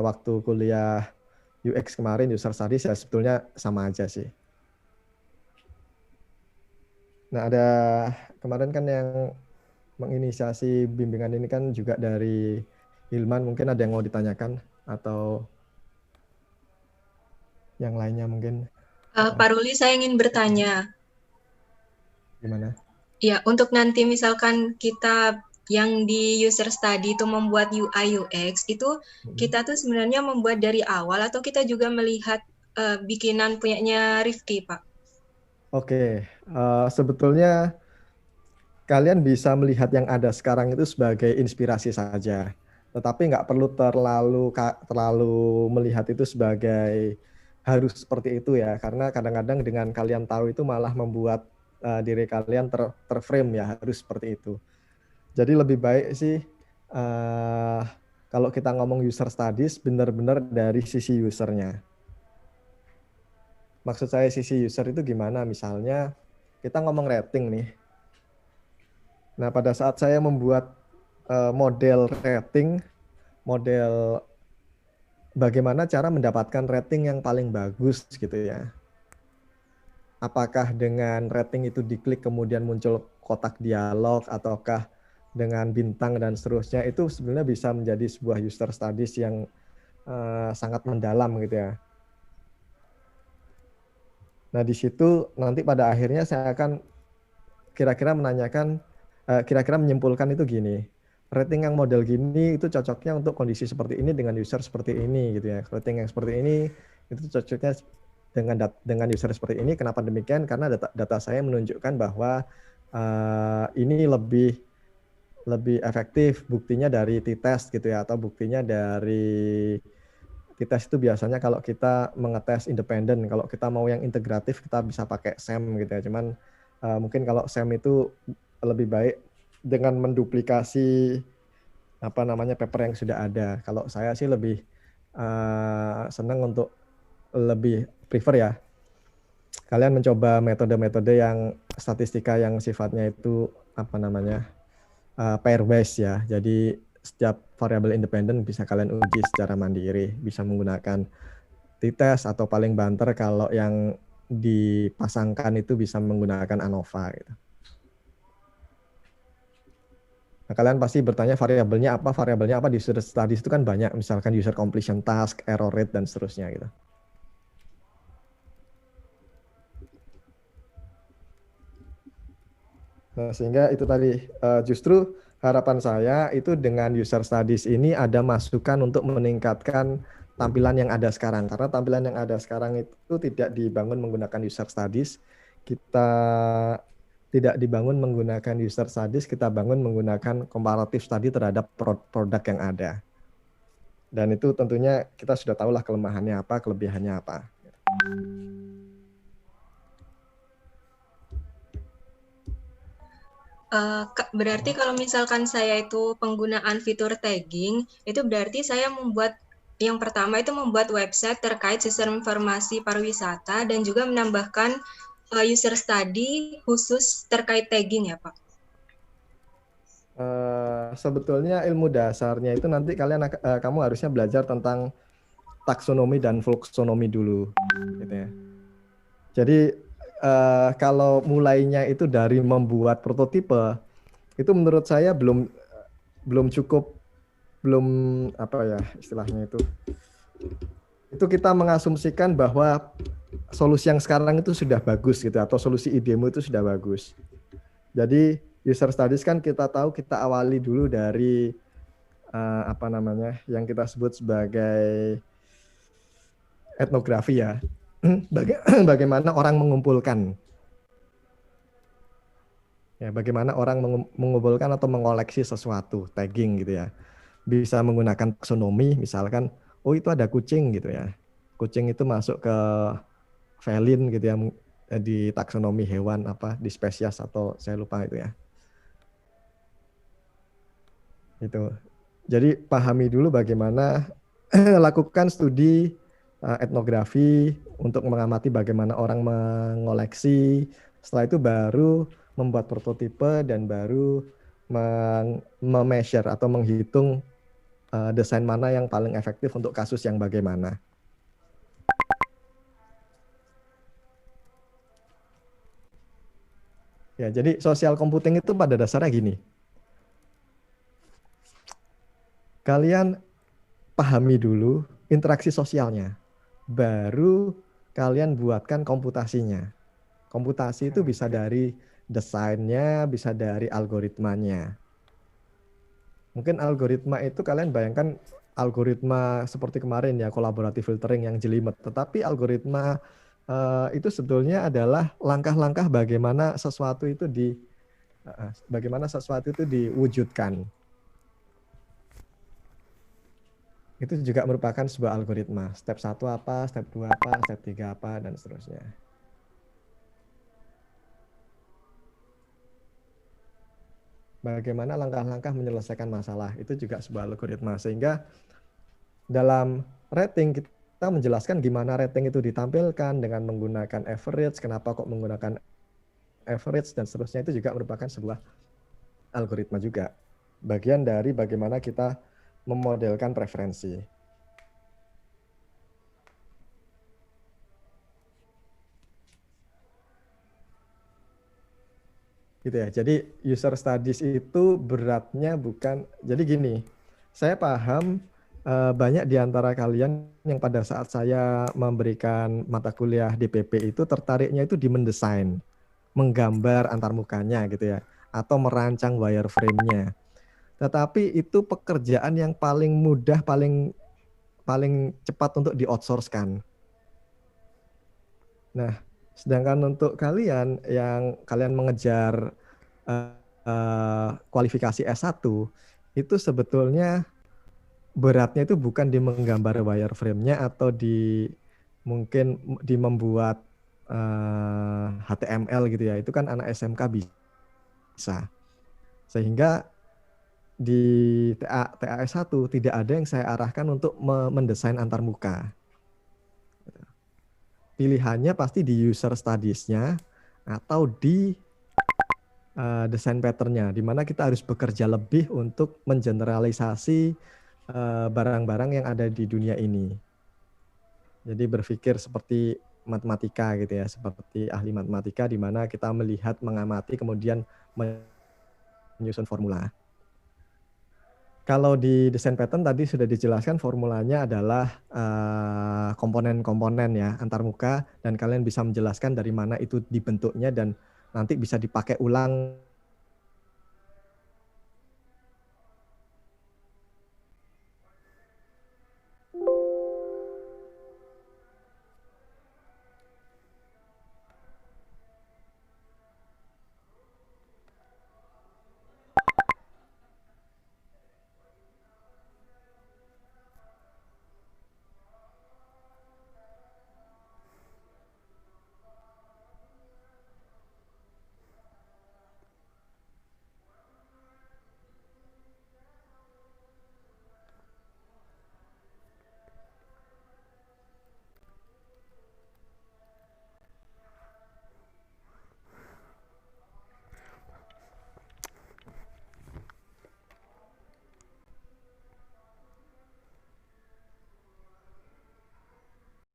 waktu kuliah UX kemarin, user studies ya sebetulnya sama aja sih. Nah ada kemarin kan yang menginisiasi bimbingan ini kan juga dari Hilman, mungkin ada yang mau ditanyakan atau yang lainnya mungkin. Pak Ruli, saya ingin bertanya. Gimana? Ya, untuk nanti misalkan kita yang di user study itu membuat UI UX, itu kita tuh sebenarnya membuat dari awal atau kita juga melihat bikinan punyanya Rifki, Pak? Oke, sebetulnya kalian bisa melihat yang ada sekarang itu sebagai inspirasi saja. Tetapi nggak perlu terlalu melihat itu sebagai harus seperti itu ya. Karena kadang-kadang dengan kalian tahu itu malah membuat diri kalian terframe ya harus seperti itu. Jadi lebih baik sih kalau kita ngomong user studies benar-benar dari sisi usernya. Maksud saya sisi user itu gimana? Misalnya kita ngomong rating nih. Nah, pada saat saya membuat model rating, model bagaimana cara mendapatkan rating yang paling bagus gitu ya. Apakah dengan rating itu diklik kemudian muncul kotak dialog ataukah dengan bintang dan seterusnya, itu sebenarnya bisa menjadi sebuah user studies yang sangat mendalam gitu ya. Nah, di situ nanti pada akhirnya saya akan kira-kira menyimpulkan itu gini. Rating yang model gini itu cocoknya untuk kondisi seperti ini dengan user seperti ini gitu ya. Rating yang seperti ini itu cocoknya dengan user seperti ini. Kenapa demikian? Karena data saya menunjukkan bahwa ini lebih efektif, buktinya dari t-test gitu ya, atau buktinya dari t-test itu biasanya kalau kita mengetes independen, kalau kita mau yang integratif kita bisa pakai SEM gitu ya. Cuman mungkin kalau SEM itu lebih baik dengan menduplikasi paper yang sudah ada. Kalau saya sih lebih senang untuk lebih prefer ya kalian mencoba metode-metode yang statistika yang sifatnya itu pair based ya. Jadi setiap variabel independen bisa kalian uji secara mandiri, bisa menggunakan t-test atau paling banter kalau yang dipasangkan itu bisa menggunakan ANOVA gitu. Nah, kalian pasti bertanya variabelnya apa di user studies itu kan banyak, misalkan user completion task, error rate dan seterusnya gitu. Nah, sehingga itu tadi justru harapan saya itu dengan user studies ini ada masukan untuk meningkatkan tampilan yang ada sekarang. Karena tampilan yang ada sekarang itu tidak dibangun menggunakan user studies. Kita tidak dibangun menggunakan user studies, kita bangun menggunakan comparative study terhadap produk yang ada. Dan itu tentunya kita sudah tahulah kelemahannya apa, kelebihannya apa. Berarti kalau misalkan saya itu penggunaan fitur tagging, itu berarti saya yang pertama itu membuat website terkait sistem informasi pariwisata dan juga menambahkan user study khusus terkait tagging ya Pak? Sebetulnya ilmu dasarnya itu nanti kamu harusnya belajar tentang taksonomi dan fluxonomi dulu, gitu ya. Jadi kalau mulainya itu dari membuat prototipe, itu menurut saya belum cukup belum apa ya istilahnya itu kita mengasumsikan bahwa solusi yang sekarang itu sudah bagus gitu atau solusi idemu itu sudah bagus. Jadi user studies kan kita tahu kita awali dulu dari apa namanya yang kita sebut sebagai etnografi ya. Bagaimana orang mengumpulkan. Ya, bagaimana orang mengumpulkan atau mengoleksi sesuatu, tagging gitu ya. Bisa menggunakan taksonomi, misalkan, oh itu ada kucing gitu ya. Kucing itu masuk ke felin gitu ya, di taksonomi hewan apa, di spesies atau saya lupa itu ya. Itu. Jadi pahami dulu bagaimana lakukan studi etnografi untuk mengamati bagaimana orang mengoleksi. Setelah itu baru membuat prototipe dan baru memeasure atau menghitung desain mana yang paling efektif untuk kasus yang bagaimana. Ya, jadi social computing itu pada dasarnya gini. Kalian pahami dulu interaksi sosialnya, baru kalian buatkan komputasinya. Komputasi itu bisa dari desainnya, bisa dari algoritmanya. Mungkin algoritma itu kalian bayangkan algoritma seperti kemarin ya, collaborative filtering yang jelimet. Tetapi algoritma itu sebetulnya adalah langkah-langkah bagaimana sesuatu itu diwujudkan. Itu juga merupakan sebuah algoritma. Step 1 apa, step 2 apa, step 3 apa, dan seterusnya. Bagaimana langkah-langkah menyelesaikan masalah, itu juga sebuah algoritma. Sehingga dalam rating kita menjelaskan gimana rating itu ditampilkan dengan menggunakan average, kenapa kok menggunakan average, dan seterusnya. Itu juga merupakan sebuah algoritma juga. Bagian dari bagaimana kita memodelkan preferensi. Gitu ya. Jadi user studies itu beratnya bukan, jadi gini, saya paham banyak di antara kalian yang pada saat saya memberikan mata kuliah DPP itu tertariknya itu di mendesain, menggambar antarmukanya gitu ya, atau merancang wireframe-nya. Tetapi itu pekerjaan yang paling mudah, paling cepat untuk di-outsource-kan. Nah, sedangkan untuk kalian yang kalian mengejar kualifikasi S1, itu sebetulnya beratnya itu bukan di menggambar wireframe-nya atau mungkin di membuat HTML gitu ya. Itu kan anak SMK bisa. Sehingga di TAS1 tidak ada yang saya arahkan untuk mendesain antarmuka. Pilihannya pasti di user studies-nya atau di desain pattern-nya, di mana kita harus bekerja lebih untuk mengeneralisasi barang-barang yang ada di dunia ini. Jadi berpikir seperti matematika gitu ya, seperti ahli matematika, di mana kita melihat, mengamati, kemudian menyusun formula. Kalau di desain pattern tadi sudah dijelaskan formulanya adalah komponen-komponen ya antarmuka, dan kalian bisa menjelaskan dari mana itu dibentuknya dan nanti bisa dipakai ulang